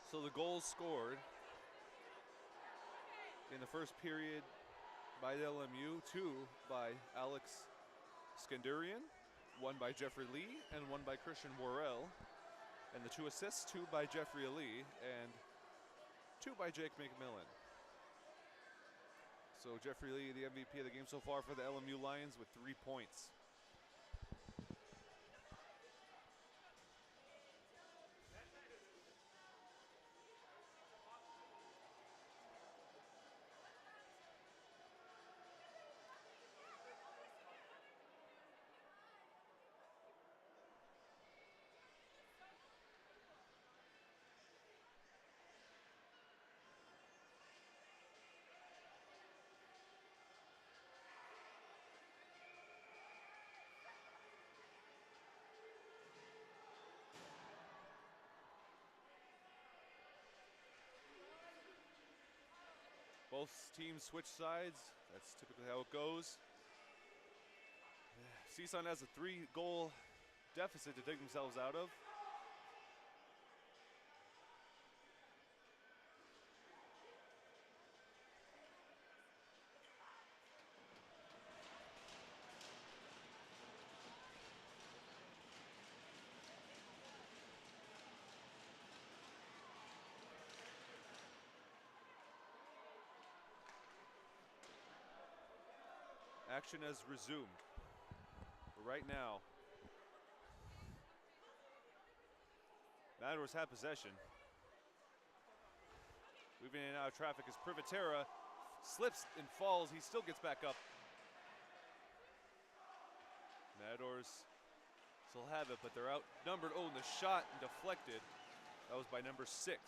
So the goals scored in the first period by the LMU, 2 by Alex Skandurian, 1 by Jeffrey Lee, and 1 by Christian Worrell. And the 2 assists, 2 by Jeffrey Lee, and 2 by Jake McMillan. So Jeffrey Lee, the MVP of the game so far for the LMU Lions with 3 points. Both teams switch sides. That's typically how it goes. CSUN has a 3-goal deficit to dig themselves out of. Action has resumed. But right now, Matadors have possession. Moving in and out of traffic as Privatera slips and falls. He still gets back up. Matadors still have it, but they're outnumbered. Oh, and the shot deflected. That was by number 6.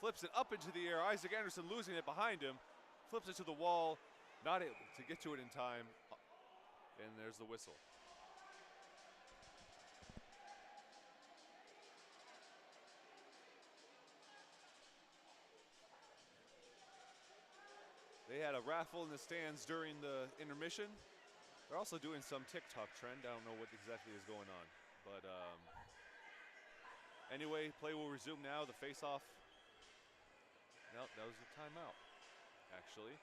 Flips it up into the air. Isaac Anderson losing it behind him. Flips it to the wall. Not able to get to it in time. And there's the whistle. They had a raffle in the stands during the intermission. They're also doing some TikTok trend. I don't know what exactly is going on. But anyway, play will resume now. The face-off. No, that was a timeout, actually.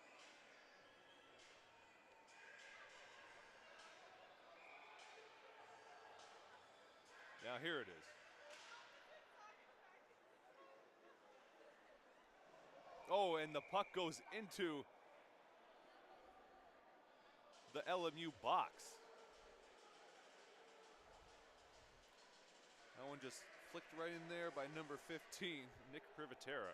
Now here it is. Oh, and the puck goes into the LMU box. That one just flicked right in there by number 15, Nick Privatera.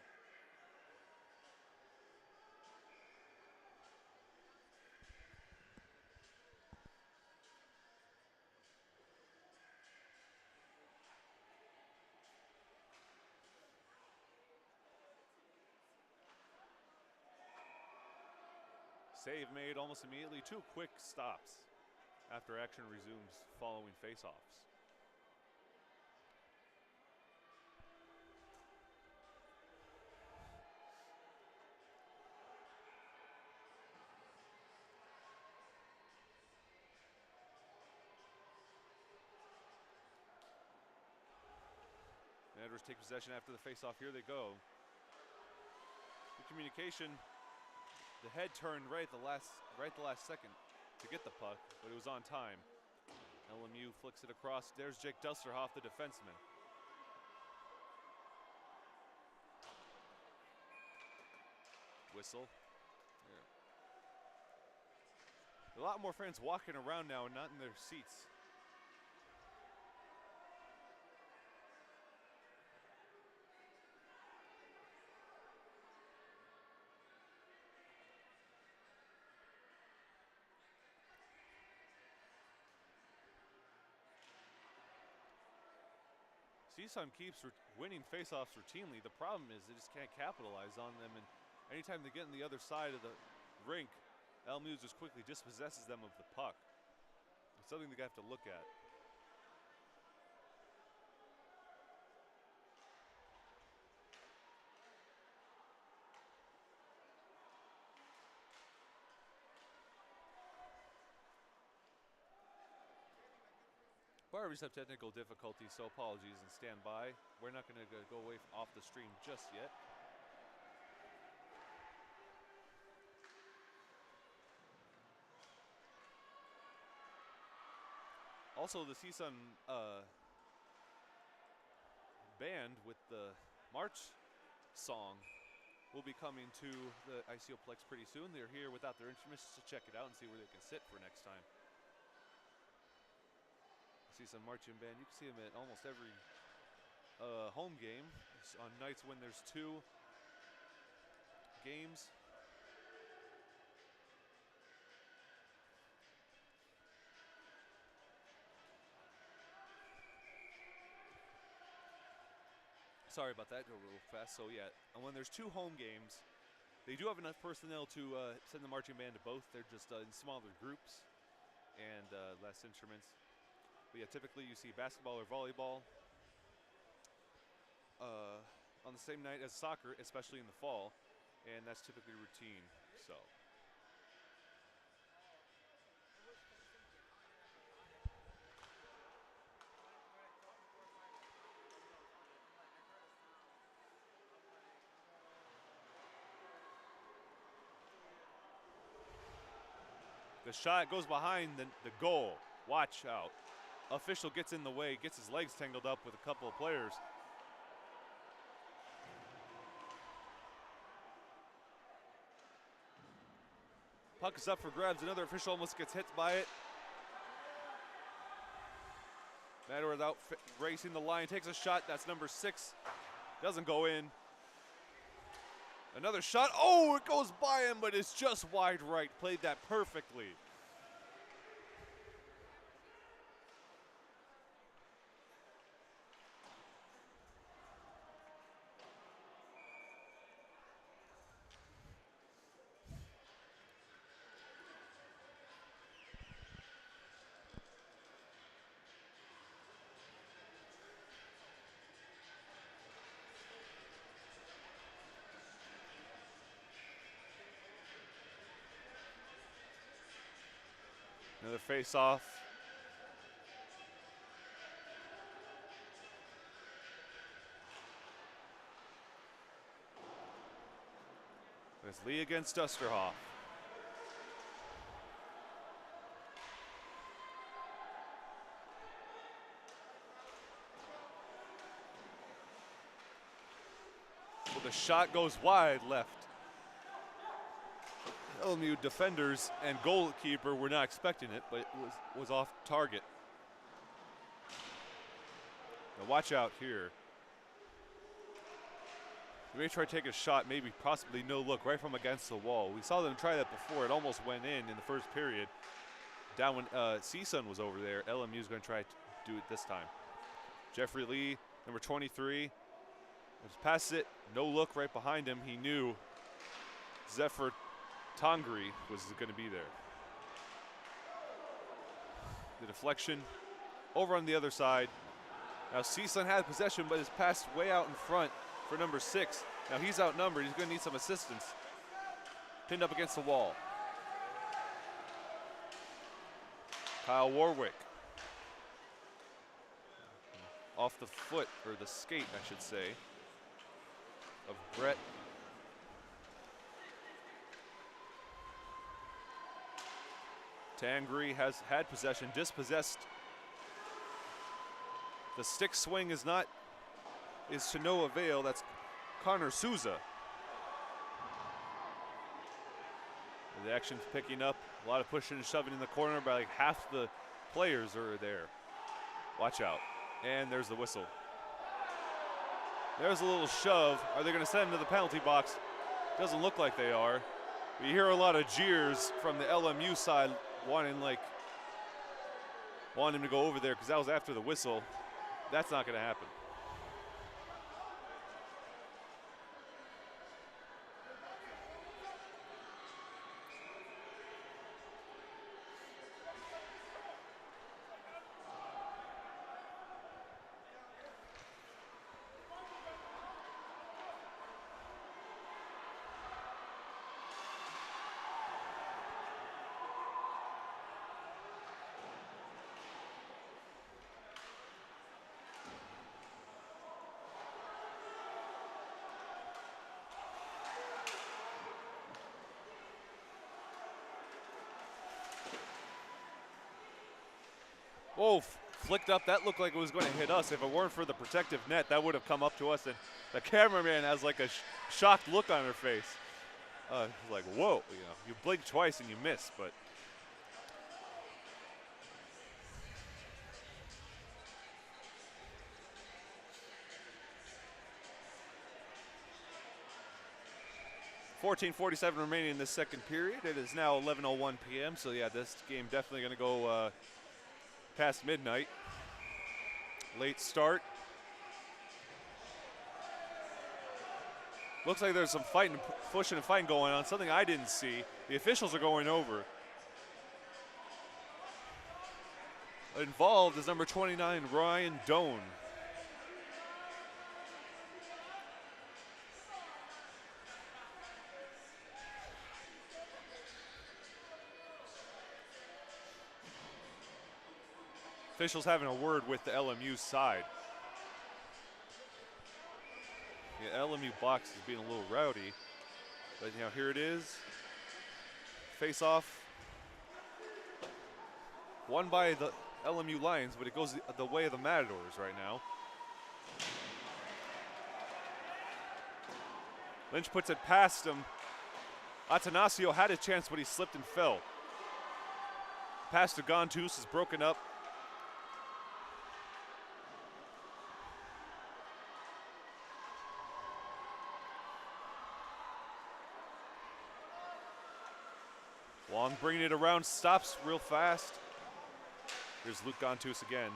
Save made almost immediately. 2 quick stops after action resumes following face-offs. Matadors take possession after the face-off. Here they go. Good communication. The head turned right at the last second to get the puck, but it was on time. LMU flicks it across. There's Jake Dusterhoff, the defenseman. Whistle. There. A lot more fans walking around now and not in their seats. CSUN keeps winning faceoffs routinely. The problem is they just can't capitalize on them, and anytime they get on the other side of the rink, LMU just quickly dispossesses them of the puck. It's something they have to look at. Sorry we just have technical difficulties, so apologies and stand by. We're not going to go away off the stream just yet. Also, the CSUN band with the March song will be coming to the ICOplex pretty soon. They're here without their instruments to check it out and see where they can sit for next time. CSUN marching band, you can see them at almost every home game on nights when there's 2 games. Sorry about that, go real fast. So yeah, and when there's 2 home games, they do have enough personnel to send the marching band to both. They're just in smaller groups and less instruments. But yeah, typically you see basketball or volleyball on the same night as soccer, especially in the fall, and that's typically routine. So. The shot goes behind the goal. Watch out. Official gets in the way, gets his legs tangled up with a couple of players. Puck is up for grabs. Another official almost gets hit by it. Matter without racing the line, takes a shot. That's number 6. Doesn't go in. Another shot. Oh, it goes by him, but it's just wide right. Played that perfectly. Another face-off. It's Lee against Dusterhoff. Well, the shot goes wide left. LMU defenders and goalkeeper were not expecting it, but it was off target. Now watch out here. They may try to take a shot, maybe possibly no look, right from against the wall. We saw them try that before. It almost went in the first period. Down when CSUN was over there, LMU is going to try to do it this time. Jeffrey Lee, number 23, just passes it, no look right behind him. He knew Zephyr Tongri was going to be there. The deflection over on the other side. Now CSUN had possession, but is passed way out in front for number 6. Now he's outnumbered. He's going to need some assistance. Pinned up against the wall. Kyle Warwick. Off the foot, or the skate, I should say, of Brett. Tangri has had possession, dispossessed. The stick swing is to no avail. That's Connor Souza. The action's picking up. A lot of pushing and shoving in the corner, but like half the players are there. Watch out. And there's the whistle. There's a little shove. Are they going to send him to the penalty box? Doesn't look like they are. We hear a lot of jeers from the LMU side wanting him to go over there because that was after the whistle. That's not going to happen. Oh, flicked up. That looked like it was going to hit us. If it weren't for the protective net, that would have come up to us. And the cameraman has like a shocked look on her face. Like, whoa, you blink twice and you miss, but. .47 remaining in this second period. It is now 11:01 p.m. So yeah, this game definitely going to go past midnight. Late start. Looks like there's some fighting, pushing and fighting going on, something I didn't see. The officials are going over. Involved is number 29, Ryan Doan. Officials having a word with the LMU side. Yeah, LMU box is being a little rowdy, but here it is. Face off. Won by the LMU Lions, but it goes the way of the Matadors right now. Lynch puts it past him. Atanasio had a chance, but he slipped and fell. Pass to Gontus is broken up. Long bringing it around, stops real fast. Here's Luke Gontus again.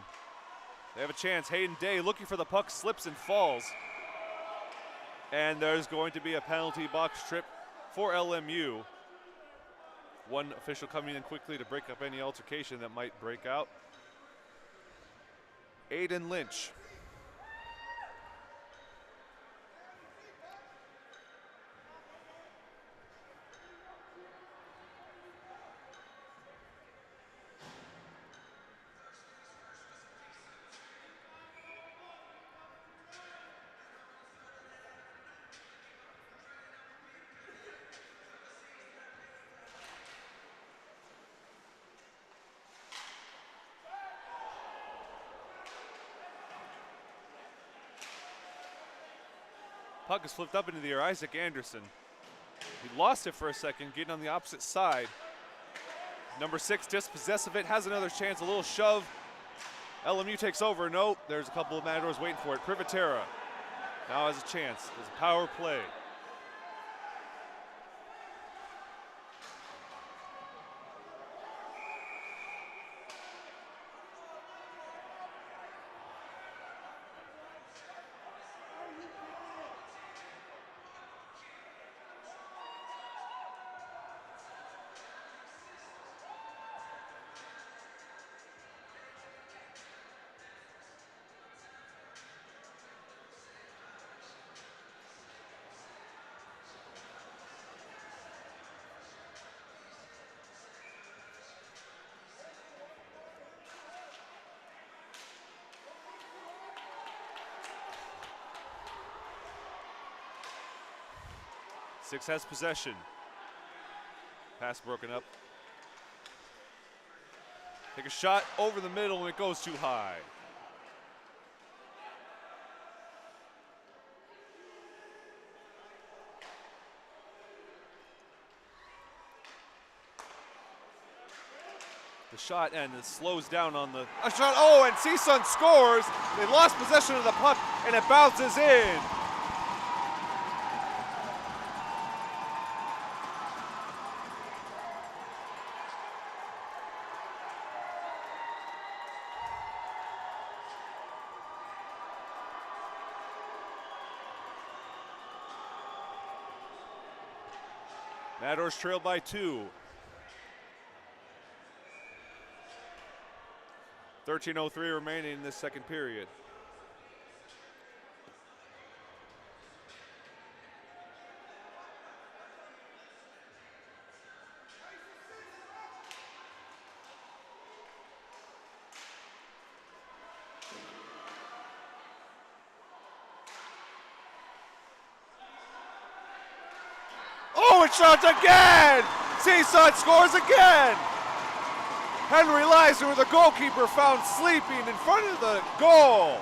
They have a chance. Hayden Day looking for the puck, slips and falls. And there's going to be a penalty box trip for LMU. One official coming in quickly to break up any altercation that might break out. Aiden Lynch. Puck is flipped up into the air. Isaac Anderson. He lost it for a second, getting on the opposite side. Number 6 dispossessed of it, has another chance, a little shove. LMU takes over. Nope, there's a couple of Matadors waiting for it. Privatera now has a chance. There's a power play. Six has possession. Pass broken up. Take a shot over the middle and it goes too high. The shot and it slows down on the shot. Oh, and CSUN scores. They lost possession of the puck and it bounces in. Matadors trail by 2. 13:03 remaining in this second period. Oh, it shots again! CSUN scores again! Henry Leisner, the goalkeeper, found sleeping in front of the goal.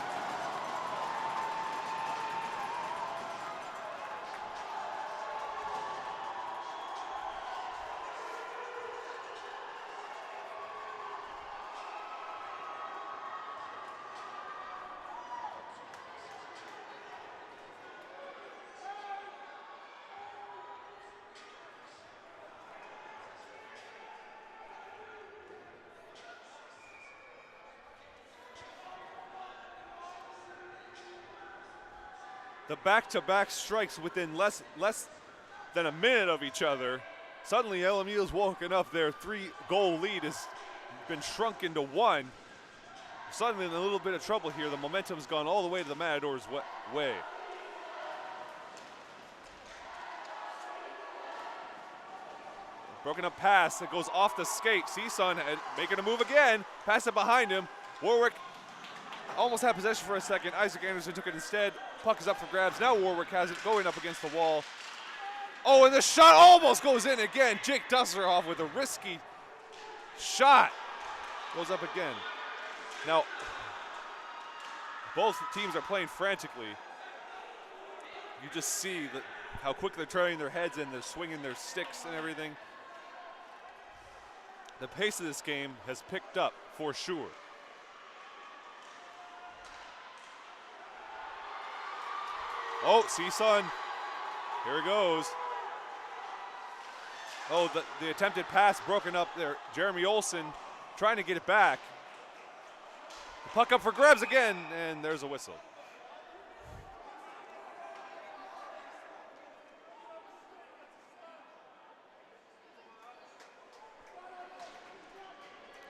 The back-to-back strikes within less than a minute of each other. Suddenly LMU has woken up. Their 3-goal lead has been shrunk into 1. Suddenly in a little bit of trouble here. The momentum's gone all the way to the Matadors' way. Broken up pass that goes off the skate. CSUN making a move again. Pass it behind him. Warwick almost had possession for a second. Isaac Anderson took it instead. Puck is up for grabs. Now Warwick has it going up against the wall. Oh, and the shot almost goes in again. Jake Dusseroff with a risky shot. Goes up again. Now, both teams are playing frantically. You just see how quick they're turning their heads and they're swinging their sticks and everything. The pace of this game has picked up for sure. Oh, CSUN, here it goes. Oh, the attempted pass broken up there. Jeremy Olsen trying to get it back. The puck up for grabs again, and there's a whistle.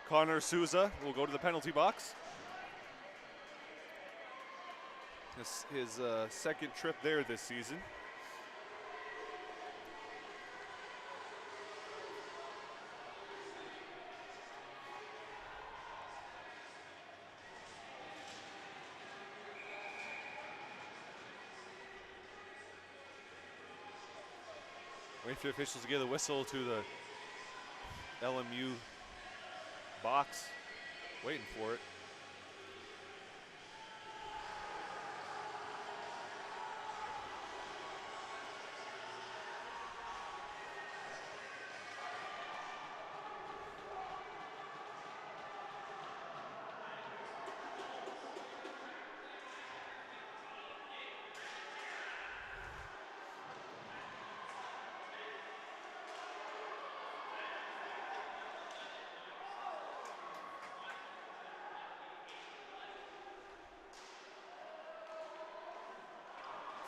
Connor Souza will go to the penalty box. This is his second trip there this season. Waiting for the officials to give the whistle to the LMU box. Waiting for it.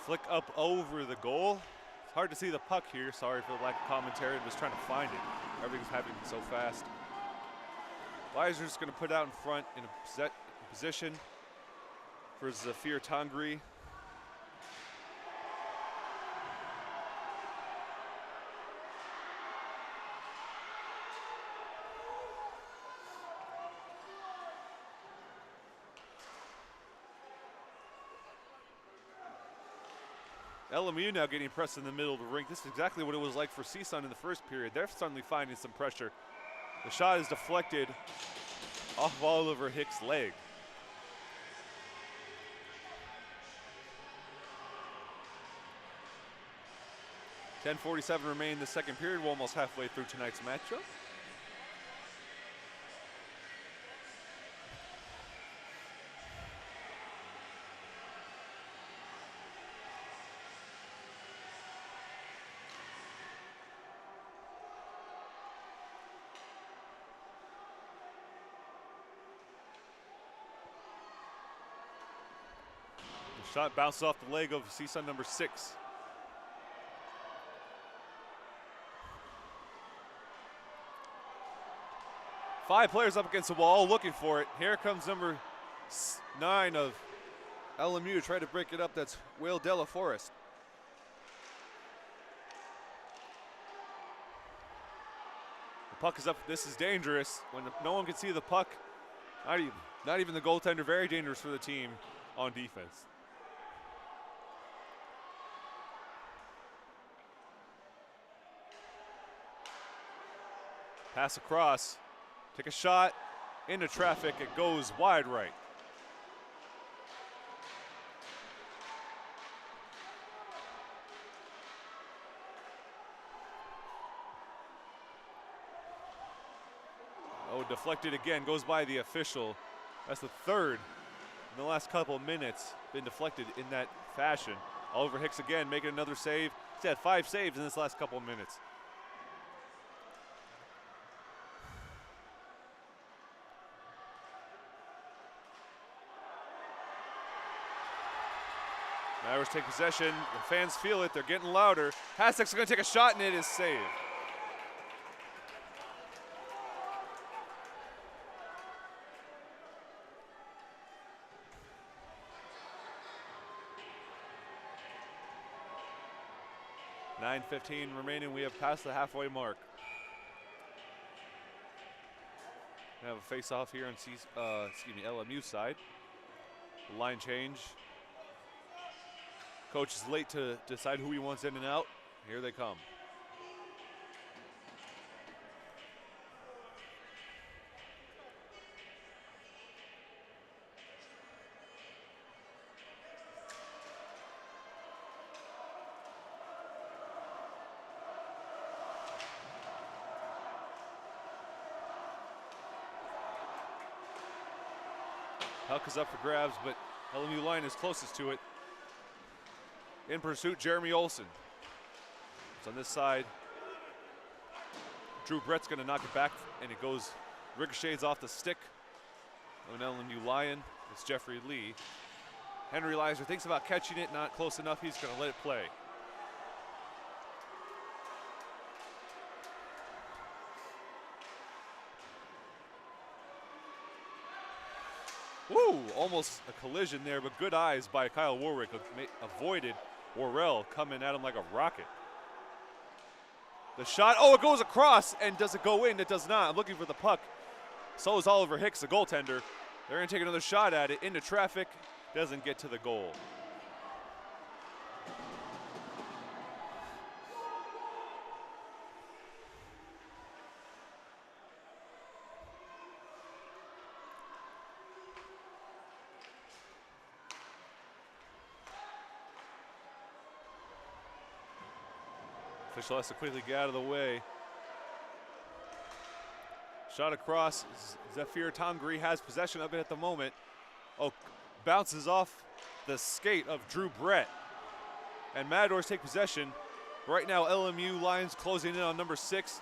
Flick up over the goal. It's hard to see the puck here. Sorry for the lack of commentary. I'm just trying to find it. Everything's happening so fast. Leisner's going to put out in front in a position for Zafir Tangri. LMU now getting pressed in the middle of the rink. This is exactly what it was like for CSUN in the first period. They're suddenly finding some pressure. The shot is deflected off of Oliver Hicks' leg. .10:47 remain in the second period. We're almost halfway through tonight's matchup. Shot bounced off the leg of CSUN number 6. Five players up against the wall looking for it. Here comes number 9 of LMU to try to break it up. That's Will Della Forest. The puck is up. This is dangerous. When no one can see the puck, not even the goaltender, very dangerous for the team on defense. Pass across. Take a shot into traffic. It goes wide right. Oh, deflected again. Goes by the official. That's the third in the last couple of minutes. Been deflected in that fashion. Oliver Hicks again making another save. He's had 5 saves in this last couple of minutes. Mavericks take possession. The fans feel it. They're getting louder. Hasek's going to take a shot, and it is saved. .15 remaining. We have passed the halfway mark. We have a face-off here on LMU side. The line change. Coach is late to decide who he wants in and out. Here they come. Puck is up for grabs, but LMU line is closest to it. In pursuit, Jeremy Olsen. It's on this side. Drew Brett's going to knock it back, and it goes, ricochets off the stick of an LMU Lion. It's Jeffrey Lee. Henry Leisner thinks about catching it, not close enough. He's going to let it play. Woo! Almost a collision there, but good eyes by Kyle Warwick. Avoided Worrell coming at him like a rocket. The shot, oh, it goes across, and does it go in? It does not. I'm looking for the puck. So is Oliver Hicks, the goaltender. They're going to take another shot at it into traffic. Doesn't get to the goal. Official has to quickly get out of the way. Shot across. Zephyr Tongri has possession of it at the moment. Oh, bounces off the skate of Drew Brett. And Matadors take possession. Right now, LMU Lions closing in on number 6.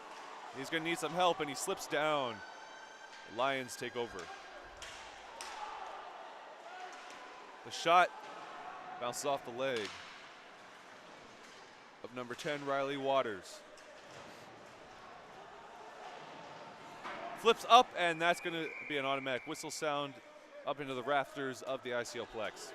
He's going to need some help, and he slips down. The Lions take over. The shot bounces off the leg of number 10, Riley Waters. Flips up, and that's going to be an automatic whistle sound up into the rafters of the ICL Plex.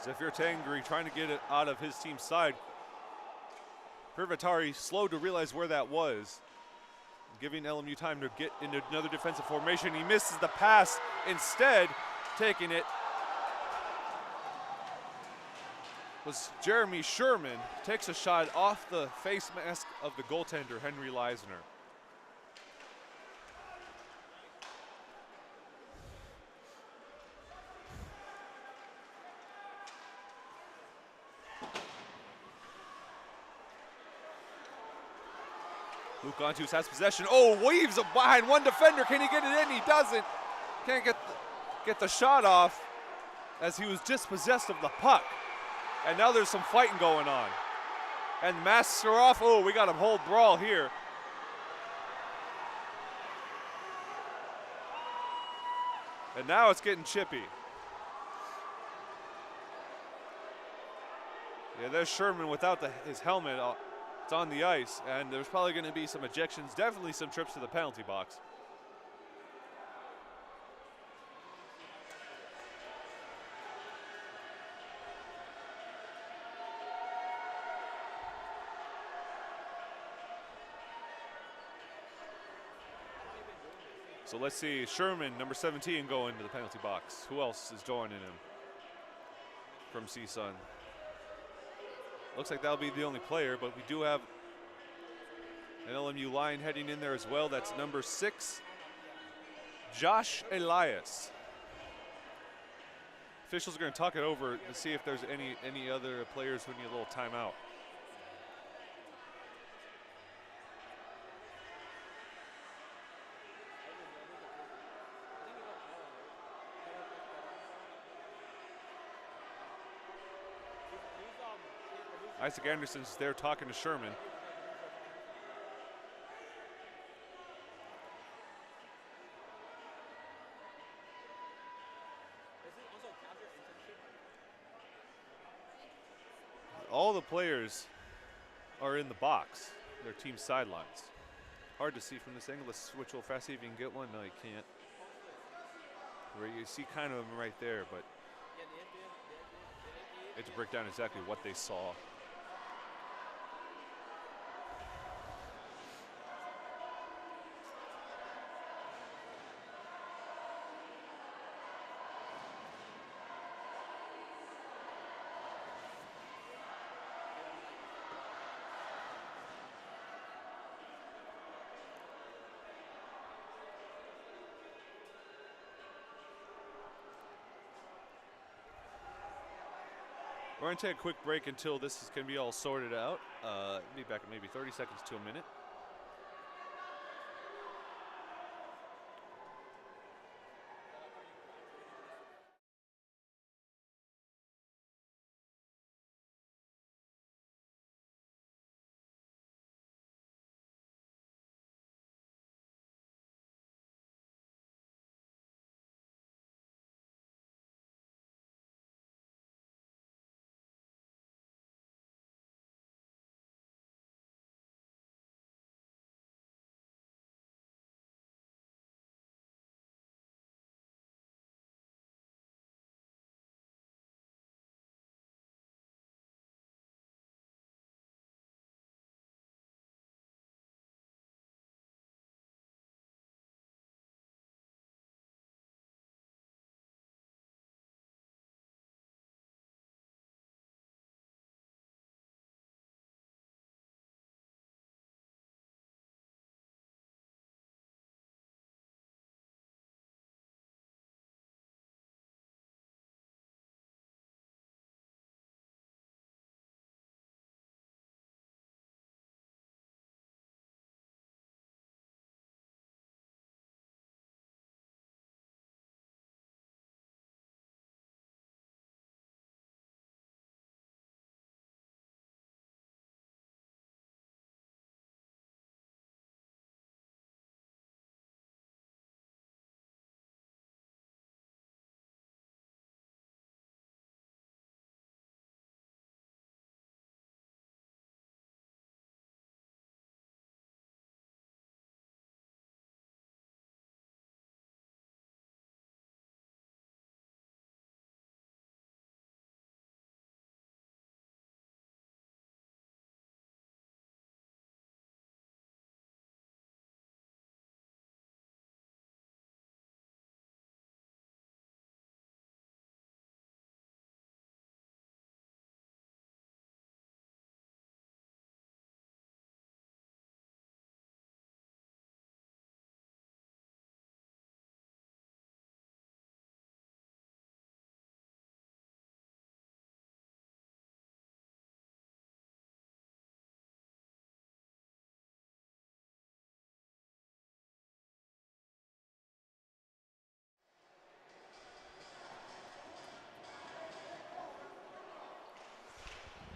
Zephyr Tangri trying to get it out of his team's side. Pervatari slow to realize where that was, giving LMU time to get into another defensive formation. He misses the pass, instead taking it was Jeremy Sherman. Takes a shot off the face mask of the goaltender, Henry Leisner. Luke Ontus has possession. Oh, weaves behind one defender. Can he get it in? He doesn't. Can't get the shot off as he was dispossessed of the puck. And now there's some fighting going on. And masks are off. Oh, we got a whole brawl here. And now it's getting chippy. Yeah, there's Sherman without his helmet. It's on the ice, and there's probably going to be some ejections, definitely some trips to the penalty box. So let's see, Sherman, number 17, going to the penalty box. Who else is joining him from CSUN? Looks like that'll be the only player, but we do have an LMU Lion heading in there as well. That's number 6, Josh Elias. Officials are going to talk it over to see if there's any other players who need a little timeout. Isaac Anderson's there talking to Sherman. All the players are in the box, their team sidelines. Hard to see from this angle. Let's switch real fast, see if you can get one. No, you can't. Where you see kind of them right there, but you have to break down exactly what they saw. We're going to take a quick break until this is going to be all sorted out. Be back in maybe 30 seconds to a minute.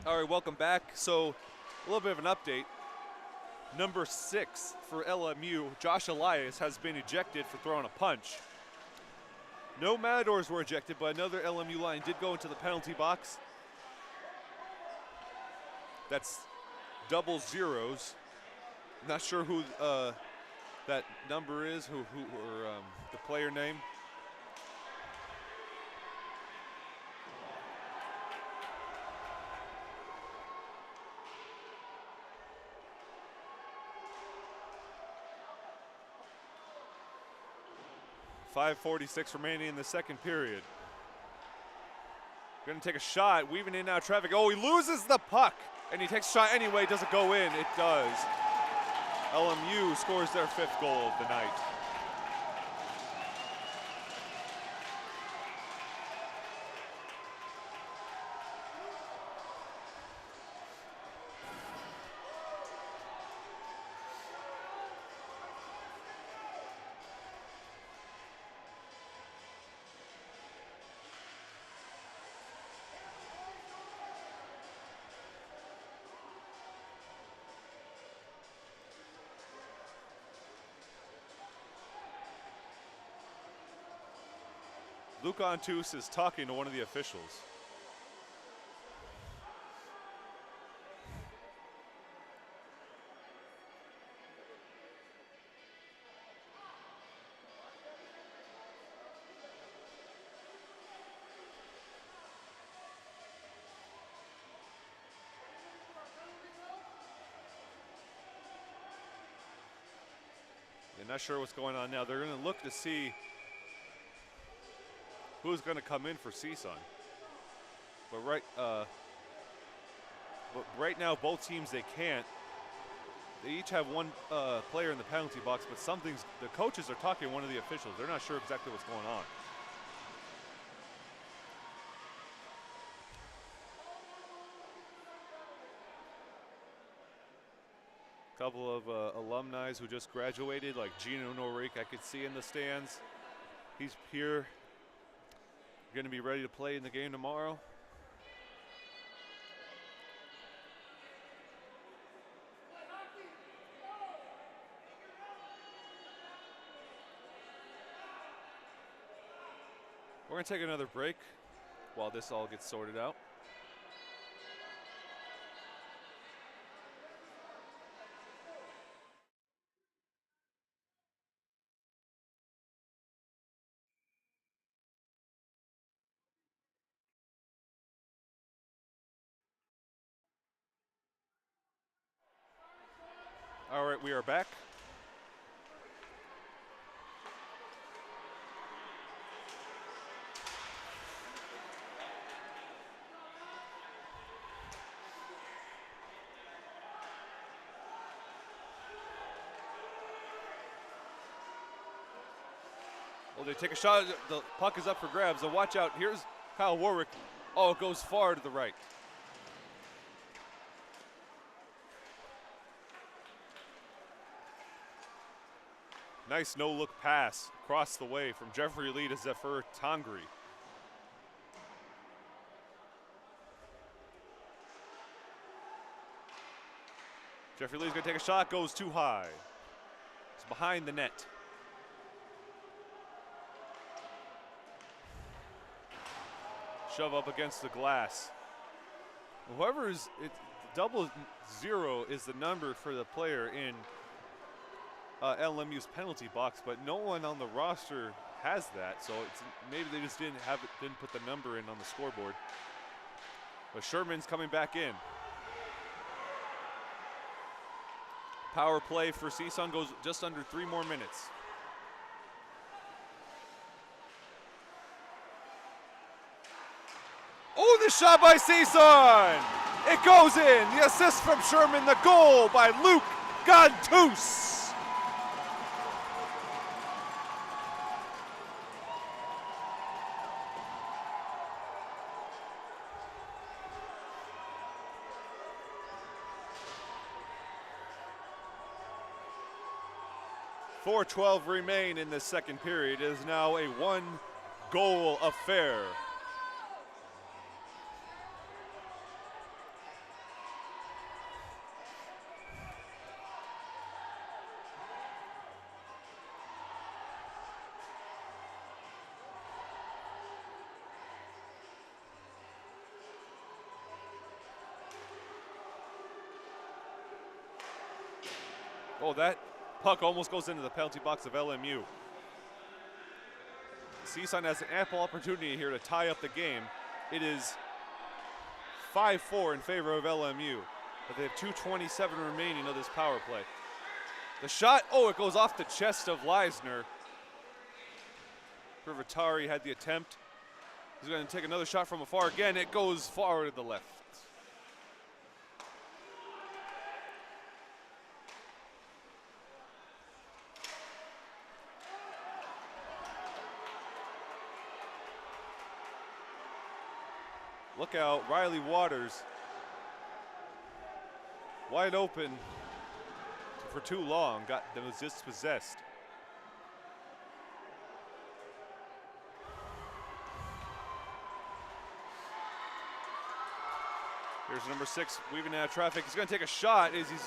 All right, welcome back. So a little bit of an update. Number 6 for LMU, Josh Elias, has been ejected for throwing a punch. No Matadors were ejected, but another LMU line did go into the penalty box. That's double zeros. Not sure who that number is, or the player name. 5:46 remaining in the second period. Gonna take a shot, weaving in and out of traffic. Oh, he loses the puck, and he takes a shot anyway. Does it go in? It does. LMU scores their 5th goal of the night. Luke Antus is talking to one of the officials. They're not sure what's going on now. They're going to look to see who's going to come in for CSUN. But right now, both teams, they can't. They each have one player in the penalty box, but the coaches are talking to one of the officials. They're not sure exactly what's going on. A couple of alumni who just graduated, like Gino Norik, I could see in the stands. He's here. Going to be ready to play in the game tomorrow. We're going to take another break while this all gets sorted out. All right, we are back. Well, they take a shot. The puck is up for grabs. So watch out. Here's Kyle Warwick. Oh, it goes far to the right. Nice no-look pass across the way from Jeffrey Lee to Zephyr Tangri. Jeffrey Lee's gonna take a shot, goes too high. It's behind the net. Shove up against the glass. Whoever is, $00 is the number for the player in LMU's penalty box, but no one on the roster has that, so maybe they just didn't put the number in on the scoreboard. But Sherman's coming back in. Power play for CSUN goes just under 3 more minutes. Oh, the shot by CSUN! It goes in. The assist from Sherman, the goal by Luke Gantus. .412 remain in the second period. It is now a 1-goal affair. Oh, that puck almost goes into the penalty box of LMU. CSUN has an ample opportunity here to tie up the game. It is 5-4 in favor of LMU, but they have 2:27 remaining of this power play. The shot, oh, it goes off the chest of Leisner. Privatari had the attempt. He's going to take another shot from afar again. It goes far to the left. Look out, Riley Waters. Wide open for too long, was dispossessed. Here's number 6 weaving out of traffic. He's going to take a shot as he's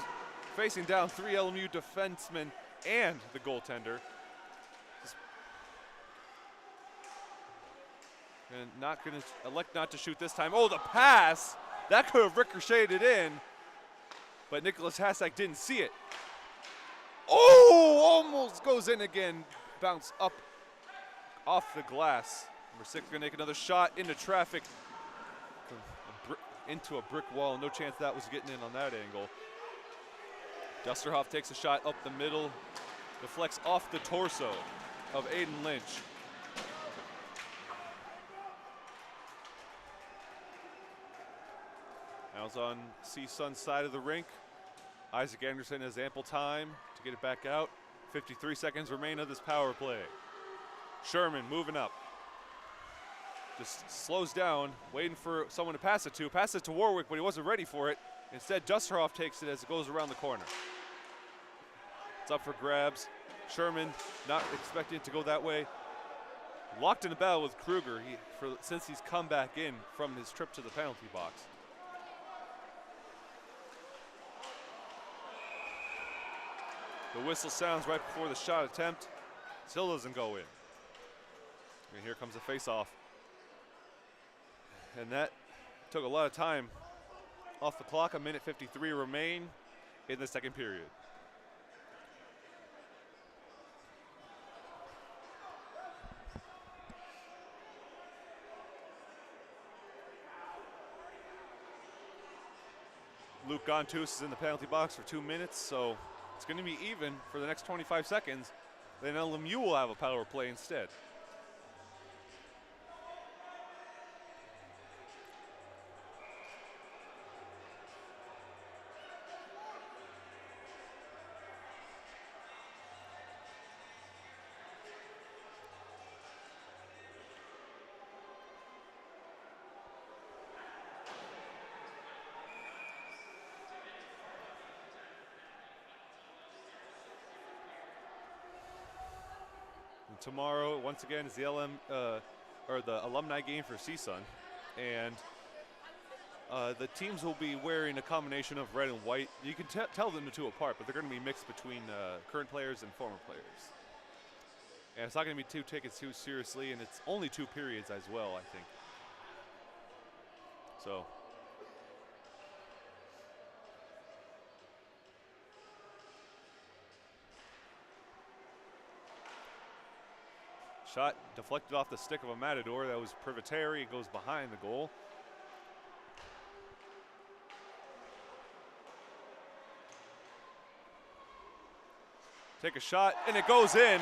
facing down 3 LMU defensemen and the goaltender. And not going to elect not to shoot this time. Oh, the pass! That could have ricocheted in, but Nicholas Hasek didn't see it. Oh, almost goes in again. Bounce up off the glass. Number 6 going to make another shot into traffic. Into a brick wall. No chance that was getting in on that angle. Dusterhoff takes a shot up the middle. Deflects off the torso of Aiden Lynch. Now it's on CSUN's side of the rink. Isaac Anderson has ample time to get it back out. 53 seconds remain of this power play. Sherman moving up. Just slows down, waiting for someone to pass it to. Passes it to Warwick, but he wasn't ready for it. Instead, Dusterhoff takes it as it goes around the corner. It's up for grabs. Sherman not expecting it to go that way. Locked in a battle with Kruger since he's come back in from his trip to the penalty box. The whistle sounds right before the shot attempt. Still doesn't go in. And here comes the face-off. And that took a lot of time off the clock. 1:53 remain in the second period. Luke Gontus is in the penalty box for 2 minutes, so it's going to be even for the next 25 seconds. Then LMU will have a power play instead. Tomorrow, once again, is the the alumni game for CSUN, and the teams will be wearing a combination of red and white. You can tell them the two apart, but they're going to be mixed between current players and former players. And it's not going to be taken too seriously, and it's only 2 periods as well, I think. So. Shot deflected off the stick of a Matador. That was Privatari. It goes behind the goal. Take a shot, and it goes in.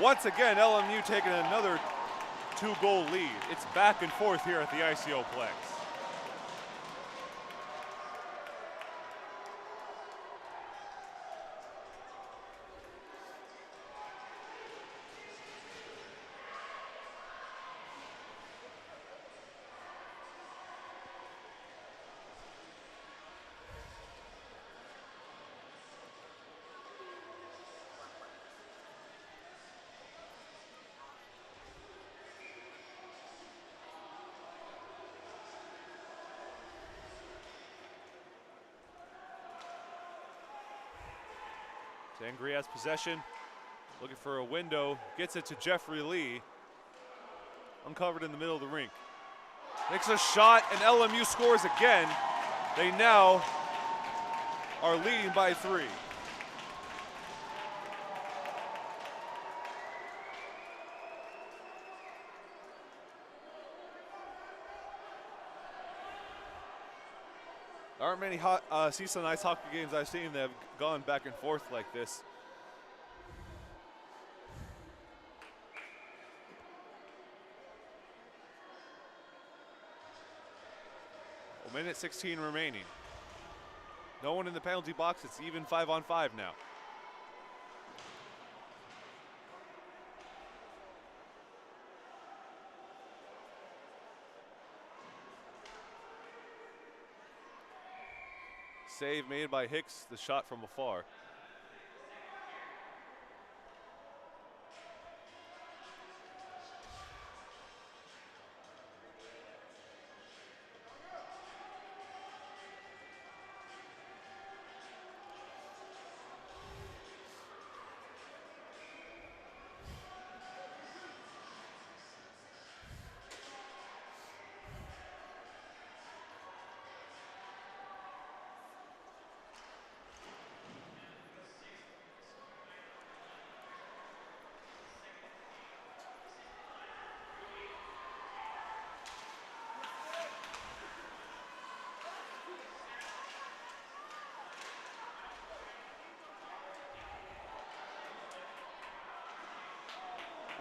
Once again, LMU taking another 2-goal lead. It's back and forth here at the ICO Plex. Angry has possession, looking for a window, gets it to Jeffrey Lee, uncovered in the middle of the rink. Makes a shot, and LMU scores again. They now are leading by 3. There aren't many CSUN Ice Hockey games I've seen that have gone back and forth like this. Minute 16 remaining. No one in the penalty box. It's even 5-on-5 now. Save made by Hicks, the shot from afar.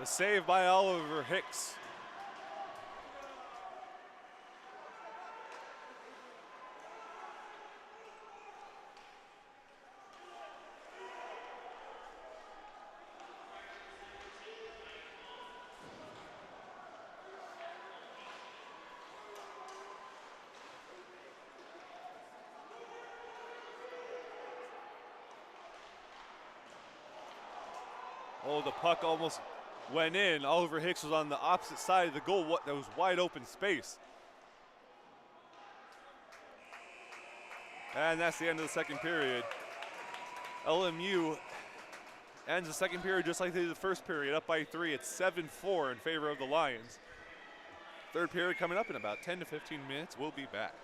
The save by Oliver Hicks. Oh, the puck almost went in. Oliver Hicks was on the opposite side of the goal. That was wide open space. And that's the end of the second period. LMU ends the second period just like they did the first period, up by 3. It's 7-4 in favor of the Lions. Third period coming up in about 10 to 15 minutes. We'll be back.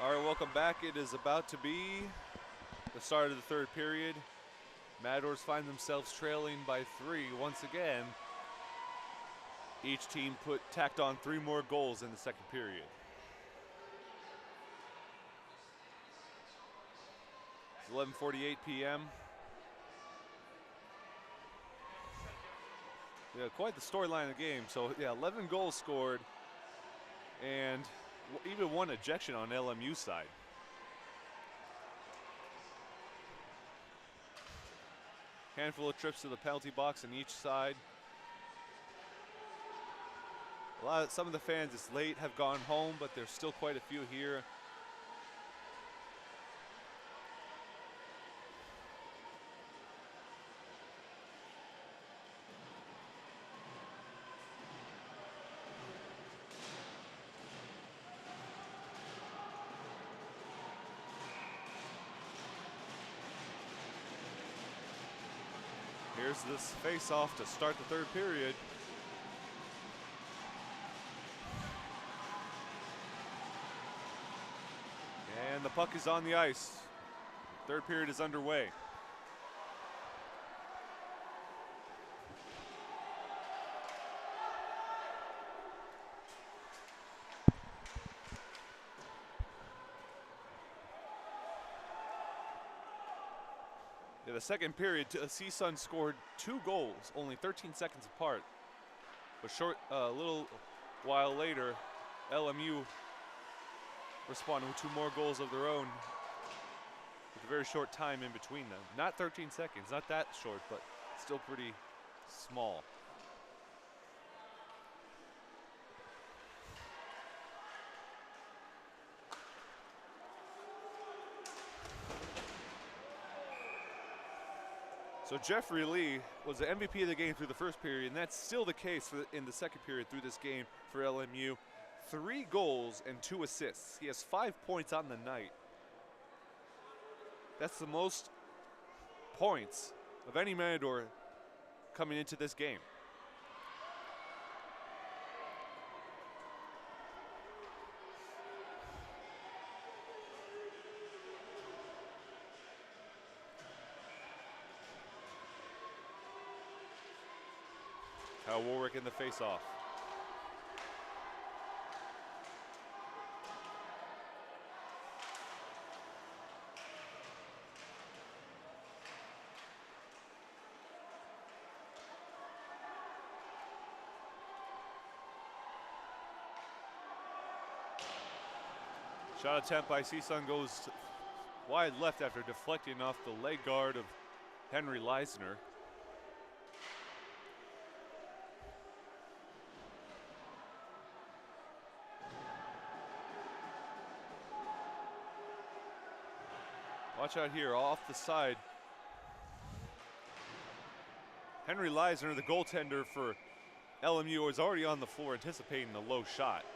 All right, welcome back. It is about to be the start of the third period. Matadors find themselves trailing by 3 once again. Each team tacked on 3 more goals in the second period. It's 11:48 p.m. Yeah, quite the storyline of the game. So yeah, 11 goals scored and even 1 ejection on LMU side. Handful of trips to the penalty box on each side. Some of the fans this late have gone home, but there's still quite a few here. Here's this face-off to start the third period. And the puck is on the ice. Third period is underway. In the second period, CSUN scored 2 goals, only 13 seconds apart. But a little while later, LMU responded with 2 more goals of their own with a very short time in between them. Not 13 seconds, not that short, but still pretty small. So Jeffrey Lee was the MVP of the game through the first period, and that's still the case in the second period through this game for LMU. 3 goals and 2 assists. He has 5 points on the night. That's the most points of any Matador coming into this game. Kyle Warwick in the face-off. Shot attempt by CSUN goes wide left after deflecting off the leg guard of Henry Leisner. Watch out here, off the side. Henry Leisner, the goaltender for LMU, is already on the floor anticipating the low shot.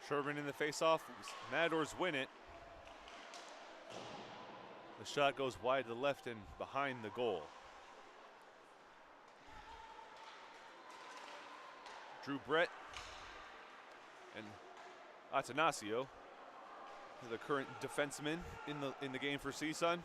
Sherman in the face-off. Matadors win it. The shot goes wide to the left and behind the goal. Drew Brett and Atanasio, the current defenseman in the game for CSUN.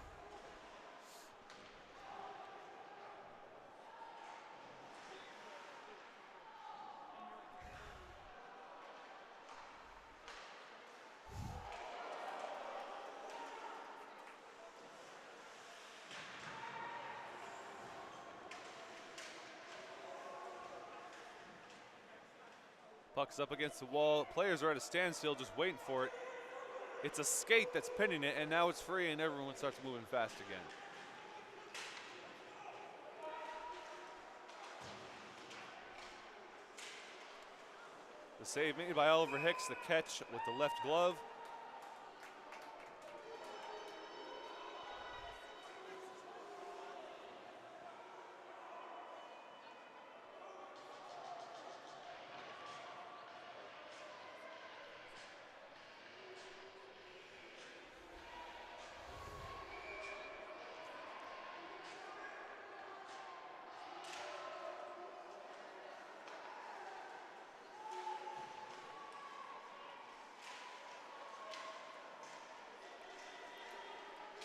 Puck's up against the wall. Players are at a standstill just waiting for it. It's a skate that's pinning it, and now it's free, and everyone starts moving fast again. The save made by Oliver Hicks, the catch with the left glove.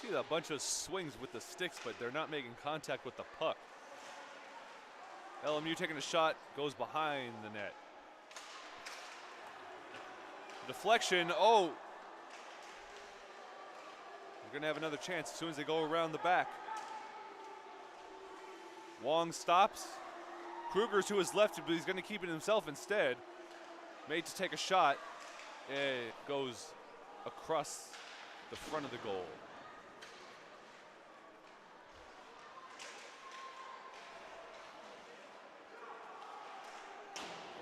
See a bunch of swings with the sticks, but they're not making contact with the puck. LMU taking a shot, goes behind the net. Deflection, oh! They're gonna have another chance as soon as they go around the back. Wong stops. Kruger's to his left, but he's gonna keep it himself instead. Made to take a shot. It goes across the front of the goal.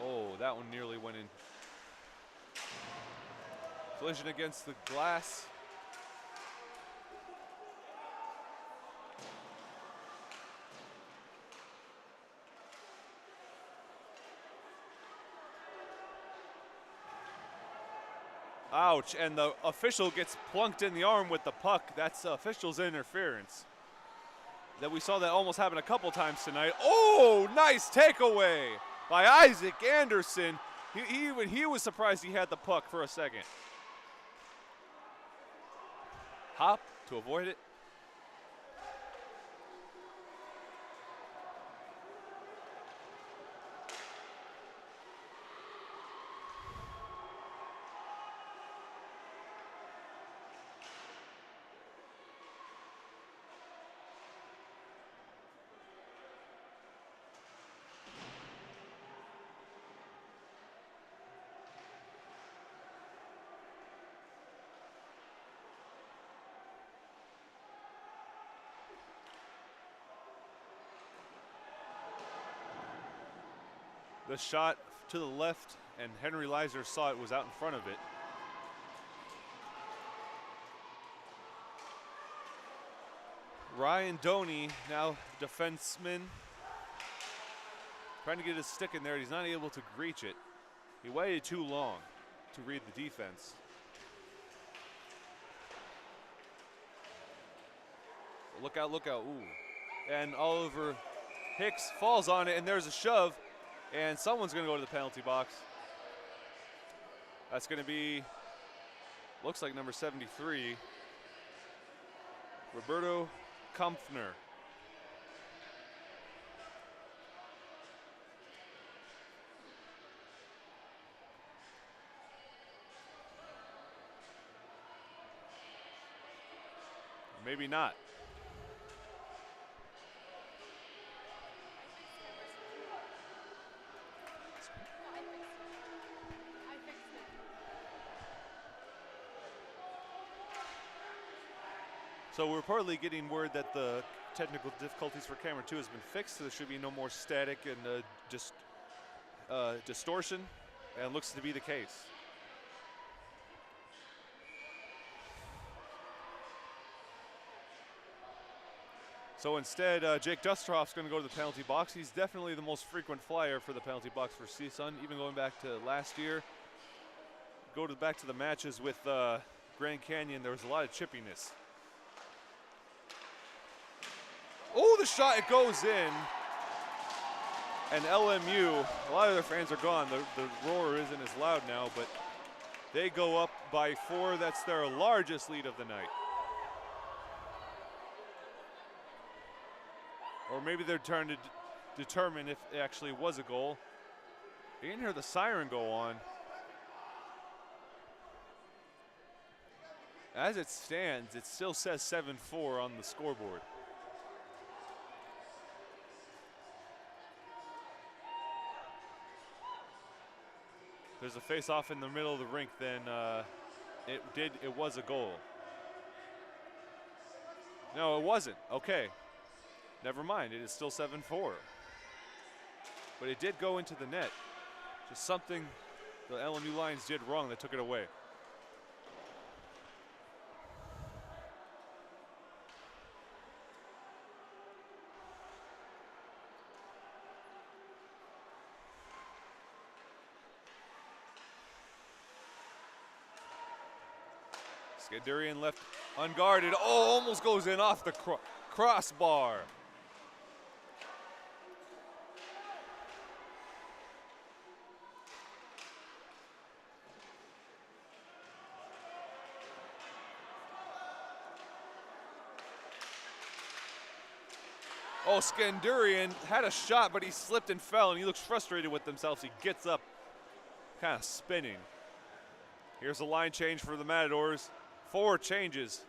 Oh, that one nearly went in. Collision against the glass. Ouch, and the official gets plunked in the arm with the puck. That's official's interference. That we saw that almost happen a couple times tonight. Oh, nice takeaway by Isaac Anderson. Even he was surprised he had the puck for a second. Hop to avoid it. The shot to the left, and Henry Leiser saw it, was out in front of it. Ryan Doney, now defenseman, trying to get his stick in there. He's not able to reach it. He waited too long to read the defense. Look out, look out, ooh. And Oliver Hicks falls on it, and there's a shove. And someone's going to go to the penalty box. That's going to be, looks like number 73, Roberto Kampfner. Maybe not. So we're reportedly getting word that the technical difficulties for camera 2 has been fixed, so there should be no more static and just distortion, and it looks to be the case. So instead, Jake Dusterhoff's going to go to the penalty box. He's definitely the most frequent flyer for the penalty box for CSUN, even going back to last year. Back to the matches with Grand Canyon, there was a lot of chippiness. Oh, the shot, it goes in. And LMU, a lot of their fans are gone. The roar isn't as loud now, but they go up by 4. That's their largest lead of the night. Or maybe they're trying to determine if it actually was a goal. You can hear the siren go on. As it stands, it still says 7-4 on the scoreboard. There's a face-off in the middle of the rink, then it was a goal. No, it wasn't. Okay. Never mind, it is still 7-4. But it did go into the net. Just something the LMU Lions did wrong that took it away. Skandarian left unguarded. Oh, almost goes in off the crossbar. Oh, Skandurian had a shot, but he slipped and fell, and he looks frustrated with himself. He gets up, kind of spinning. Here's a line change for the Matadors. 4 changes.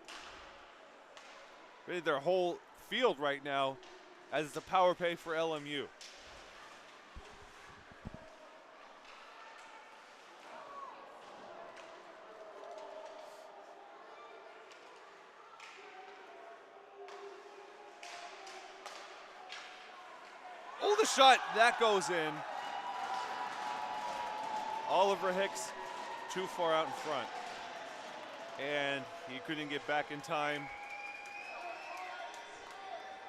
Really their whole field right now, as it's a power play for LMU. Oh, the shot, that goes in. Oliver Hicks too far out in front. And he couldn't get back in time.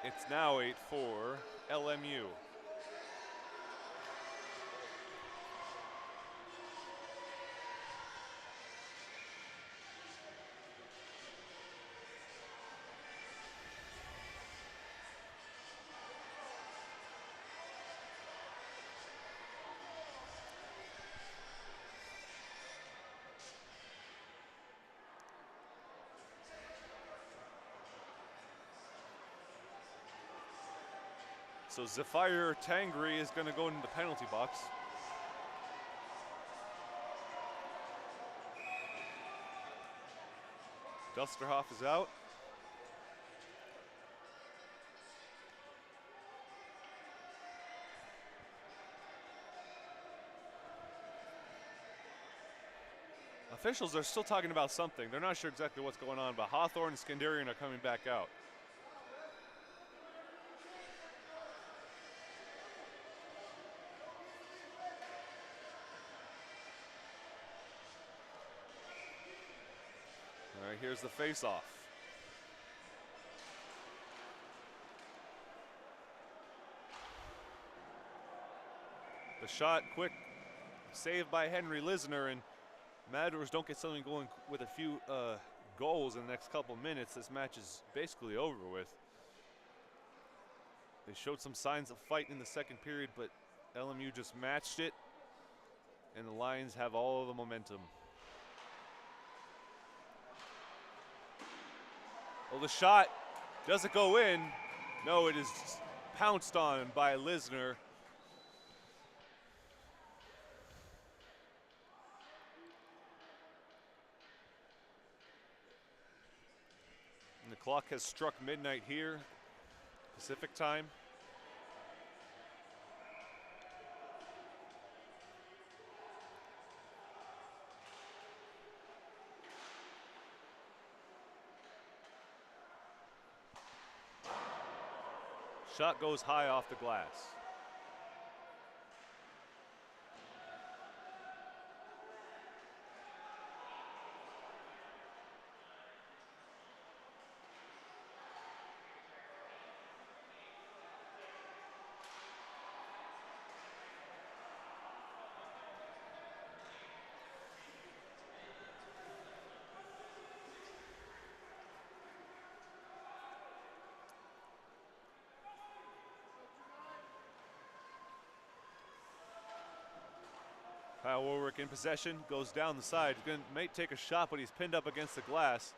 It's now 8-4 LMU. So Zephyr Tangri is going to go into the penalty box. Dusterhoff is out. Officials are still talking about something. They're not sure exactly what's going on, but Hawthorne and Skandarian are coming back out. All right, here's the face-off. The shot, quick save by Henry Lisner, and Matadors don't get something going with a few goals in the next couple minutes. This match is basically over with. They showed some signs of fight in the second period, but LMU just matched it, and the Lions have all of the momentum. Well, the shot doesn't go in. No, it is pounced on by Lisner. And the clock has struck midnight here, Pacific time. Shot goes high off the glass. Kyle Warwick in possession, goes down the side. May take a shot, but he's pinned up against the glass.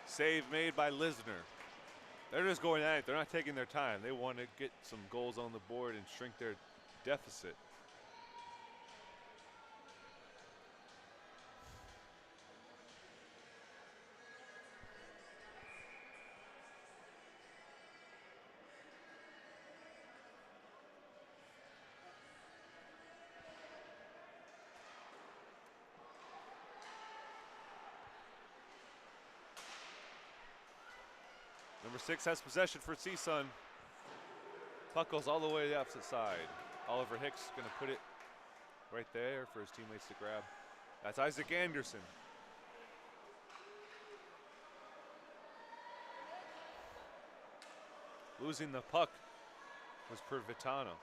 Save made by Lisner. They're just going at it. They're not taking their time. They want to get some goals on the board and shrink their deficit. Number 6 has possession for CSUN. Puck goes all the way to the opposite side. Oliver Hicks going to put it right there for his teammates to grab. That's Isaac Anderson. Losing the puck was Pervitano.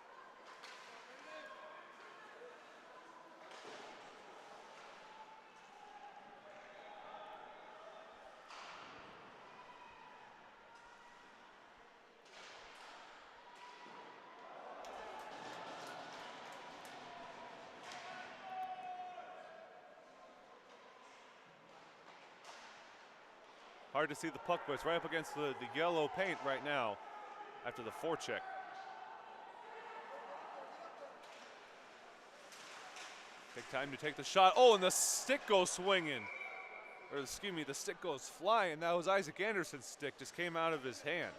Hard to see the puck, but it's right up against the yellow paint right now. after the forecheck. Take time to take the shot. Oh, and the stick goes swinging. Or excuse me, the stick goes flying. That was Isaac Anderson's stick, just came out of his hand.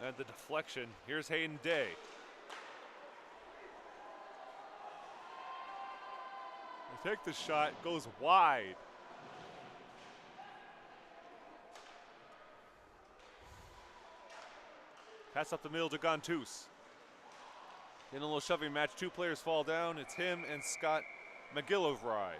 And the deflection. Here's Hayden Day. They take the shot, goes wide. Pass up the middle to Gontus. In a little shoving match, 2 players fall down. It's him and Scott McGillivray.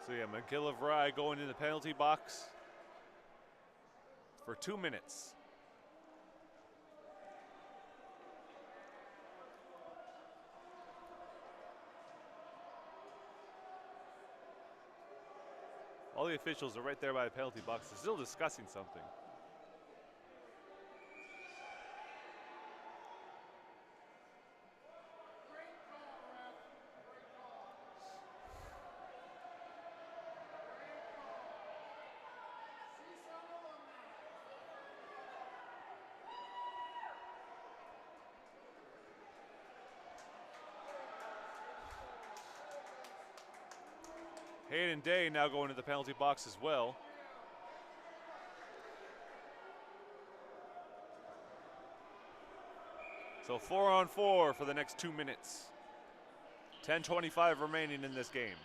So yeah, McGillivray going in the penalty box for 2 minutes. All the officials are right there by the penalty box. They're still discussing something. Hayden Day now going to the penalty box as well. So 4-on-4 for the next 2 minutes. 10:25 remaining in this game.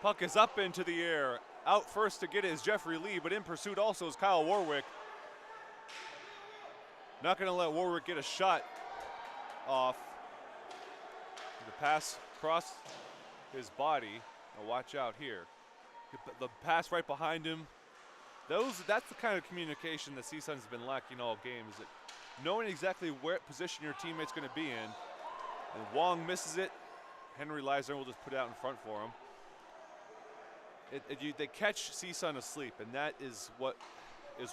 Puck is up into the air. Out first to get it is Jeffrey Lee, but in pursuit also is Kyle Warwick. Not going to let Warwick get a shot off. The pass across his body. Now watch out here. The pass right behind him. That's the kind of communication that CSUN's been lacking all game, is that knowing exactly where position your teammate's going to be in. And Wong misses it. Henry Leisner will just put it out in front for him. They catch CSUN asleep, and that is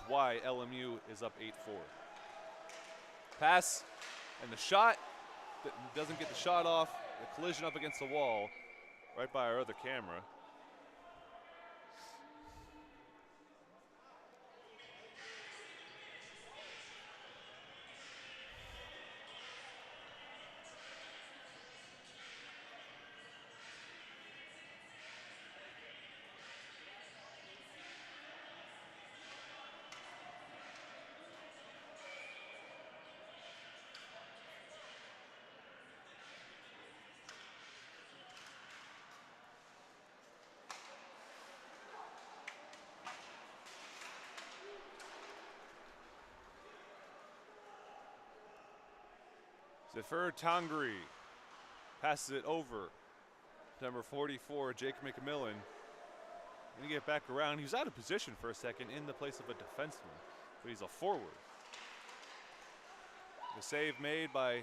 why LMU is up 8-4. Pass and the shot doesn't get the shot off. The collision up against the wall, right by our other camera. Zafir Tangri passes it over Number 44, Jake McMillan. Gonna get back around. He was out of position for a second in the place of a defenseman, but he's a forward. The save made by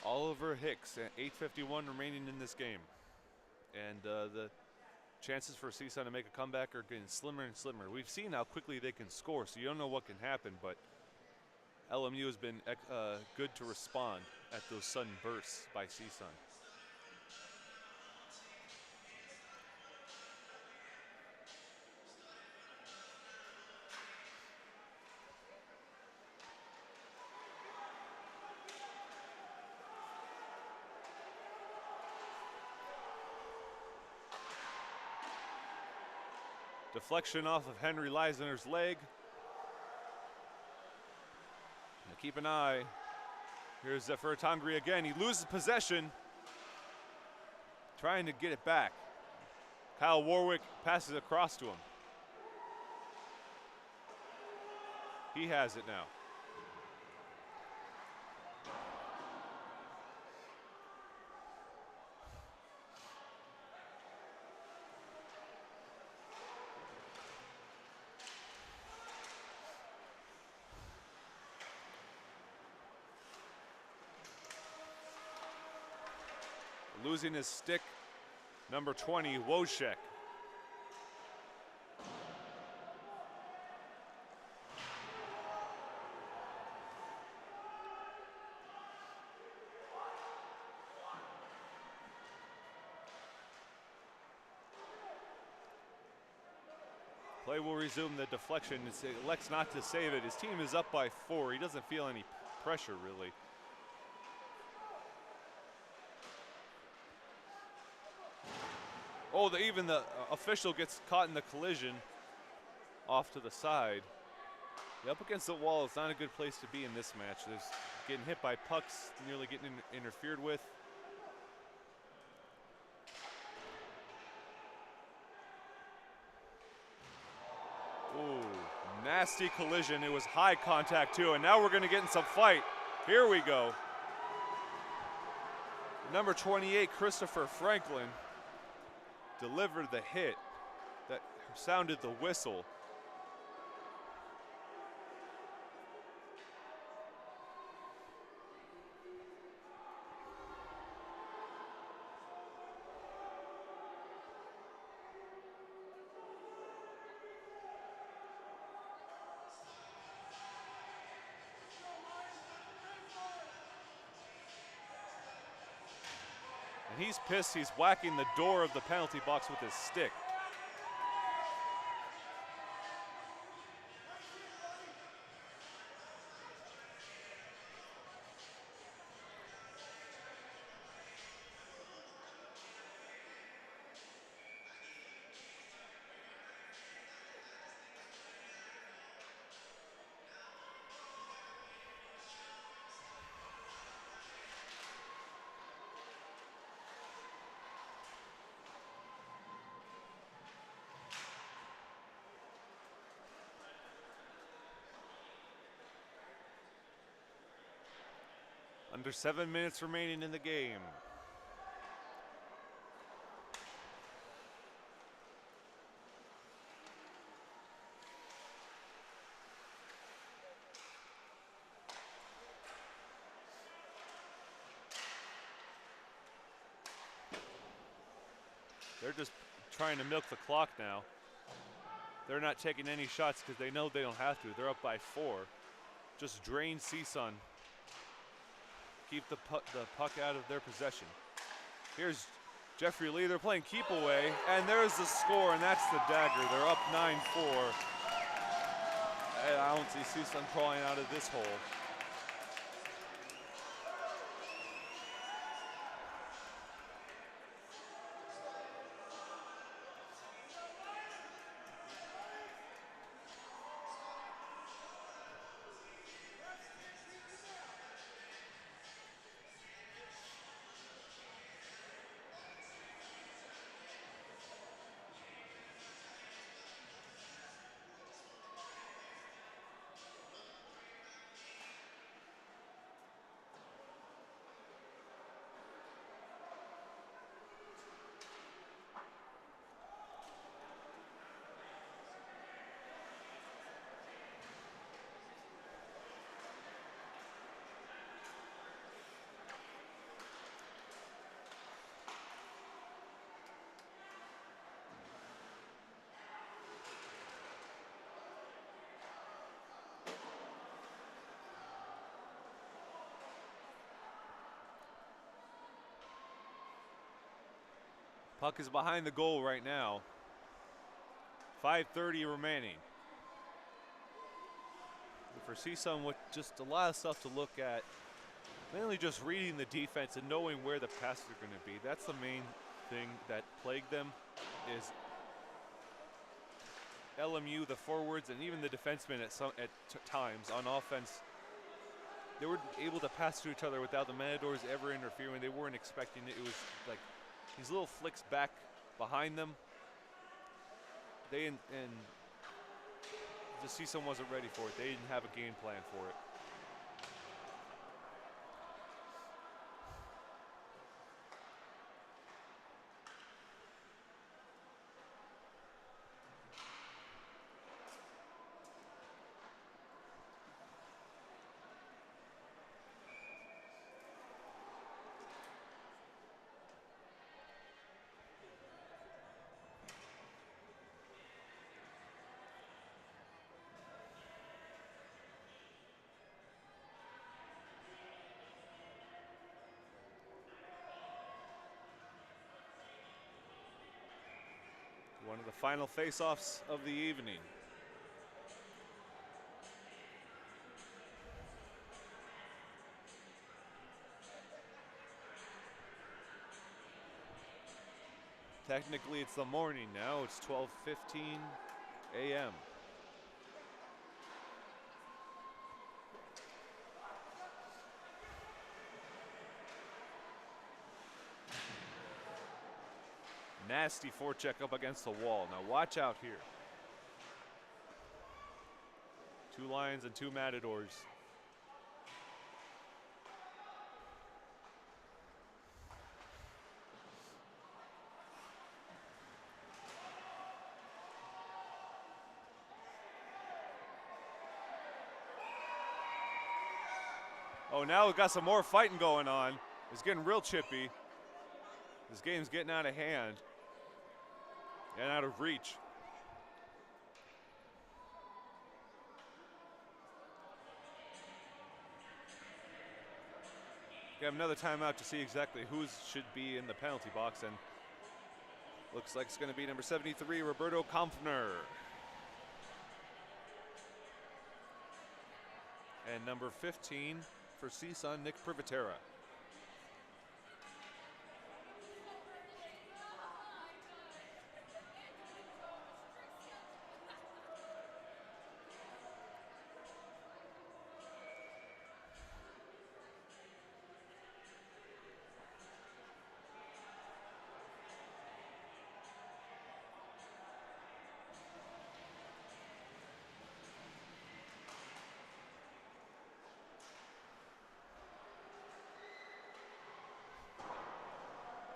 Oliver Hicks at 8:51 remaining in this game. And the chances for CSUN to make a comeback are getting slimmer and slimmer. We've seen how quickly they can score, so you don't know what can happen, but LMU has been good to respond at those sudden bursts by CSUN. Deflection off of Henry Leisner's leg. Now keep an eye. Here's Zephyr Tangri again. He loses possession. Trying to get it back. Kyle Warwick passes across to him. He has it now. Losing his stick, number 20, Wojciech. Play will resume. The deflection. It elects not to save it. His team is up by 4. He doesn't feel any pressure, really. Oh, even the official gets caught in the collision off to the side. Yeah, up against the wall, it's not a good place to be in this match. There's getting hit by pucks, nearly getting interfered with. Ooh, nasty collision. It was high contact too, and now we're gonna get in some fight. Here we go. Number 28, Christopher Franklin, delivered the hit that sounded the whistle. And he's pissed. He's whacking the door of the penalty box with his stick. Under 7 minutes remaining in the game. They're just trying to milk the clock now. They're not taking any shots because they know they don't have to. They're up by 4. Just drain CSUN. Keep the puck out of their possession. Here's Jeffrey Lee. They're playing keep away, and there's the score, and that's the dagger. They're up 9-4. And I don't see CSUN crawling out of this hole. Puck is behind the goal right now. 5:30 remaining. For CSUN, with just a lot of stuff to look at, mainly just reading the defense and knowing where the passes are going to be. That's the main thing that plagued them, is LMU, the forwards, and even the defensemen at times on offense. They were able to pass to each other without the Matadors ever interfering. They weren't expecting it. It was like these little flicks back behind them. And the CSUN wasn't ready for it. They didn't have a game plan for it. One of the final face-offs of the evening. Technically, it's the morning now. It's 12:15 a.m. Nasty forecheck up against the wall. Now watch out here. 2 Lions and 2 Matadors. Oh, now we've got some more fighting going on. It's getting real chippy. This game's getting out of hand and out of reach. We have another timeout to see exactly who should be in the penalty box, and looks like it's going to be number 73, Roberto Kampfner. And number 15 for CSUN, Nick Privatera.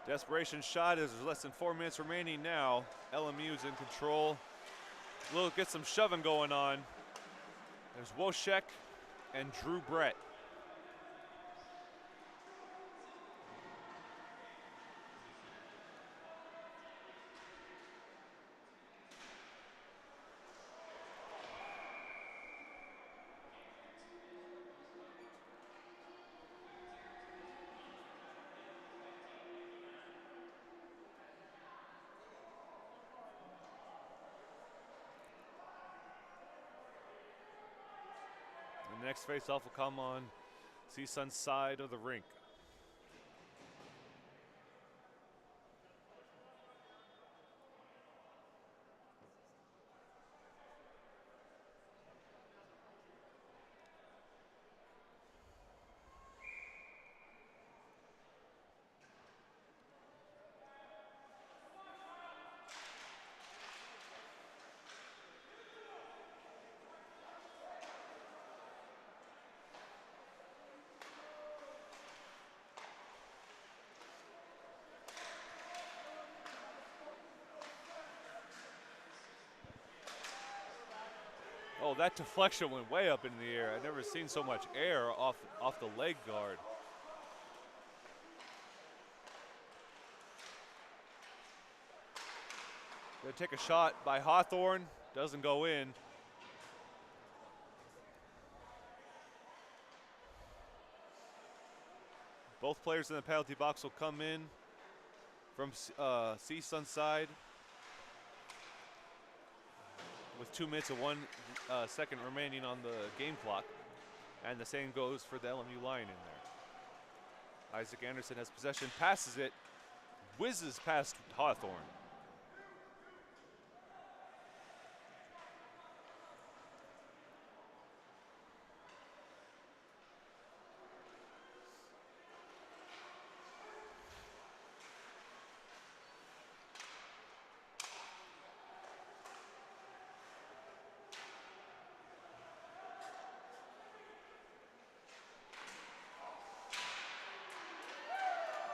Desperation shot as there's less than 4 minutes remaining now. LMU's in control. We'll get some shoving going on. There's Wojciech and Drew Brett. The next face-off will come on CSUN's side of the rink. Oh, that deflection went way up in the air. I've never seen so much air off the leg guard. Gonna take a shot by Hawthorne. Doesn't go in. Both players in the penalty box will come in from CSUN side with 2 minutes and 1 second remaining on the game clock. And the same goes for the LMU Lion in there. Isaac Anderson has possession, passes it, whizzes past Hawthorne.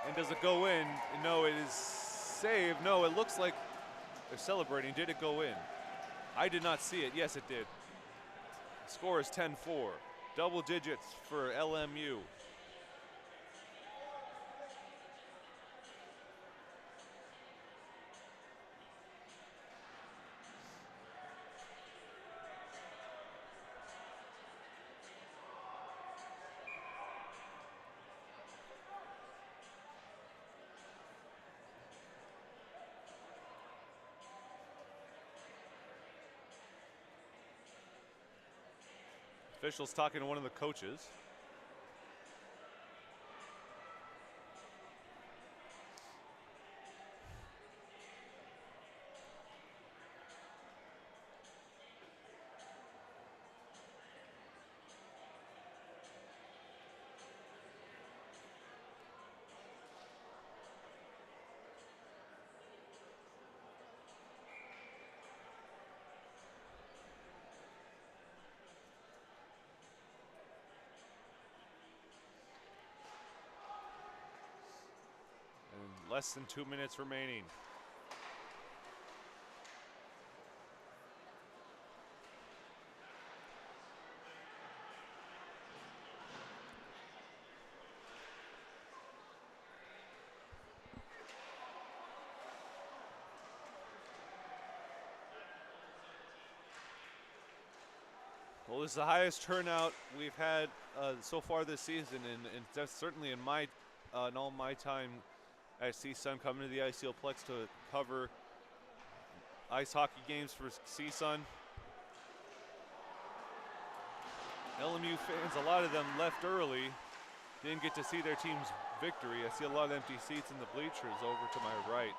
And does it go in? No, it is saved. No, it looks like they're celebrating. Did it go in? I did not see it. Yes, it did. Score is 10-4. Double digits for LMU. Officials talking to one of the coaches. Less than 2 minutes remaining. Well, this is the highest turnout we've had so far this season, and that's certainly in all my time at CSUN coming to the ICL Plex to cover ice hockey games for CSUN. LMU fans, a lot of them left early, didn't get to see their team's victory. I see a lot of empty seats in the bleachers over to my right.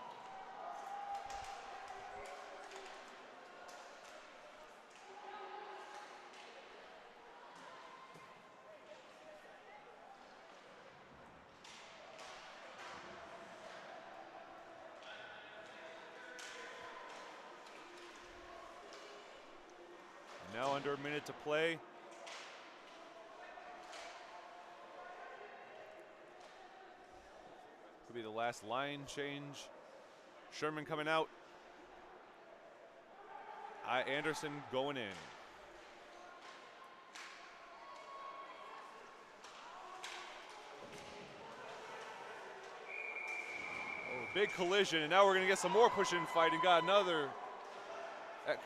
Now under a minute to play. Could be the last line change. Sherman coming out. Anderson going in. Oh, big collision, and now we're going to get some more pushing and fighting. Got another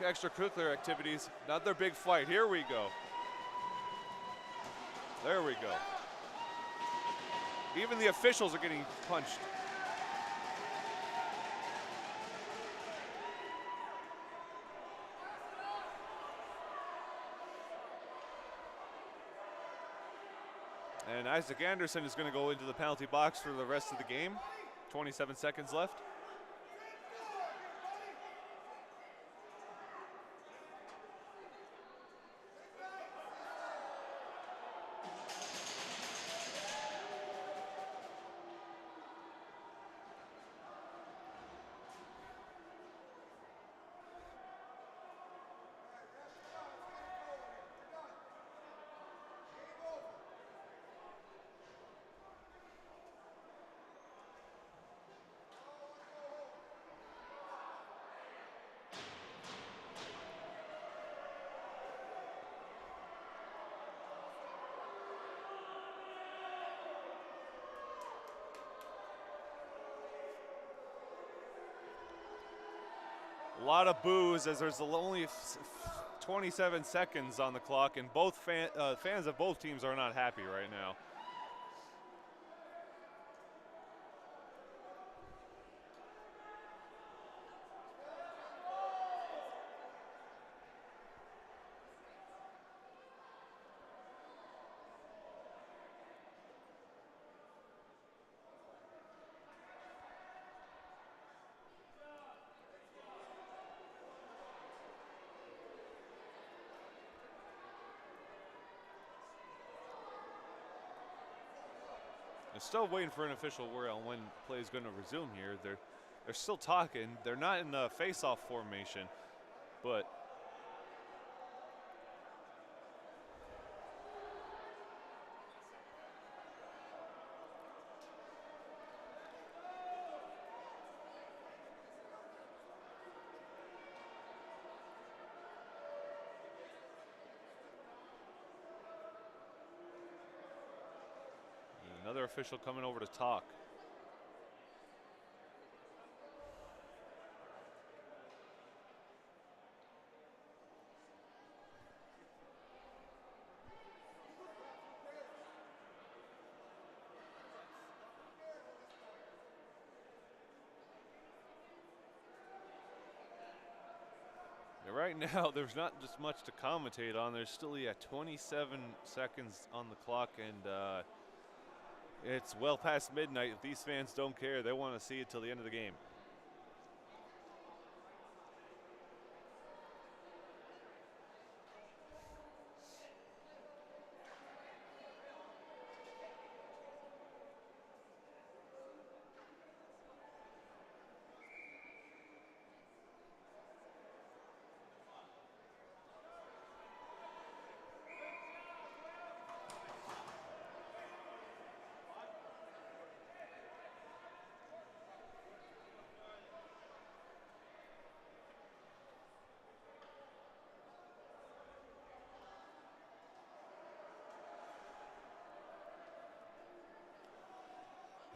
extracurricular activities. Another big fight. Here we go. There we go. Even the officials are getting punched. And Isaac Anderson is going to go into the penalty box for the rest of the game. 27 seconds left. A lot of boos as there's only 27 seconds on the clock, and both fans of both teams are not happy right now. They're still waiting for an official word on when play is going to resume here. They're still talking. They're not in the face-off formation, but another official coming over to talk. Right now, there's not just much to commentate on. There's still 27 seconds on the clock, and it's well past midnight. If these fans don't care, they want to see it till the end of the game.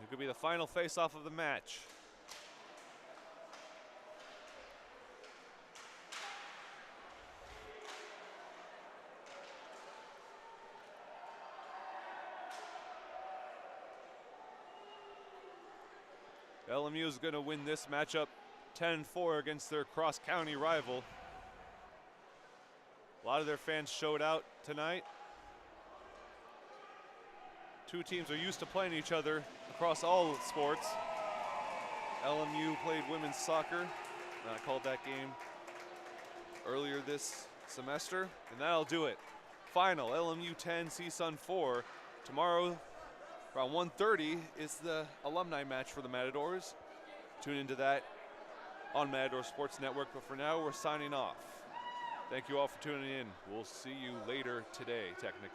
It could be the final face-off of the match. LMU is going to win this matchup 10-4 against their cross-county rival. A lot of their fans showed out tonight. Two teams are used to playing each other across all sports. LMU played women's soccer. I called that game earlier this semester, and that'll do it. Final, LMU 10, CSUN 4. Tomorrow, around 1:30, is the alumni match for the Matadors. Tune into that on Matador Sports Network, but for now, we're signing off. Thank you all for tuning in. We'll see you later today, technically.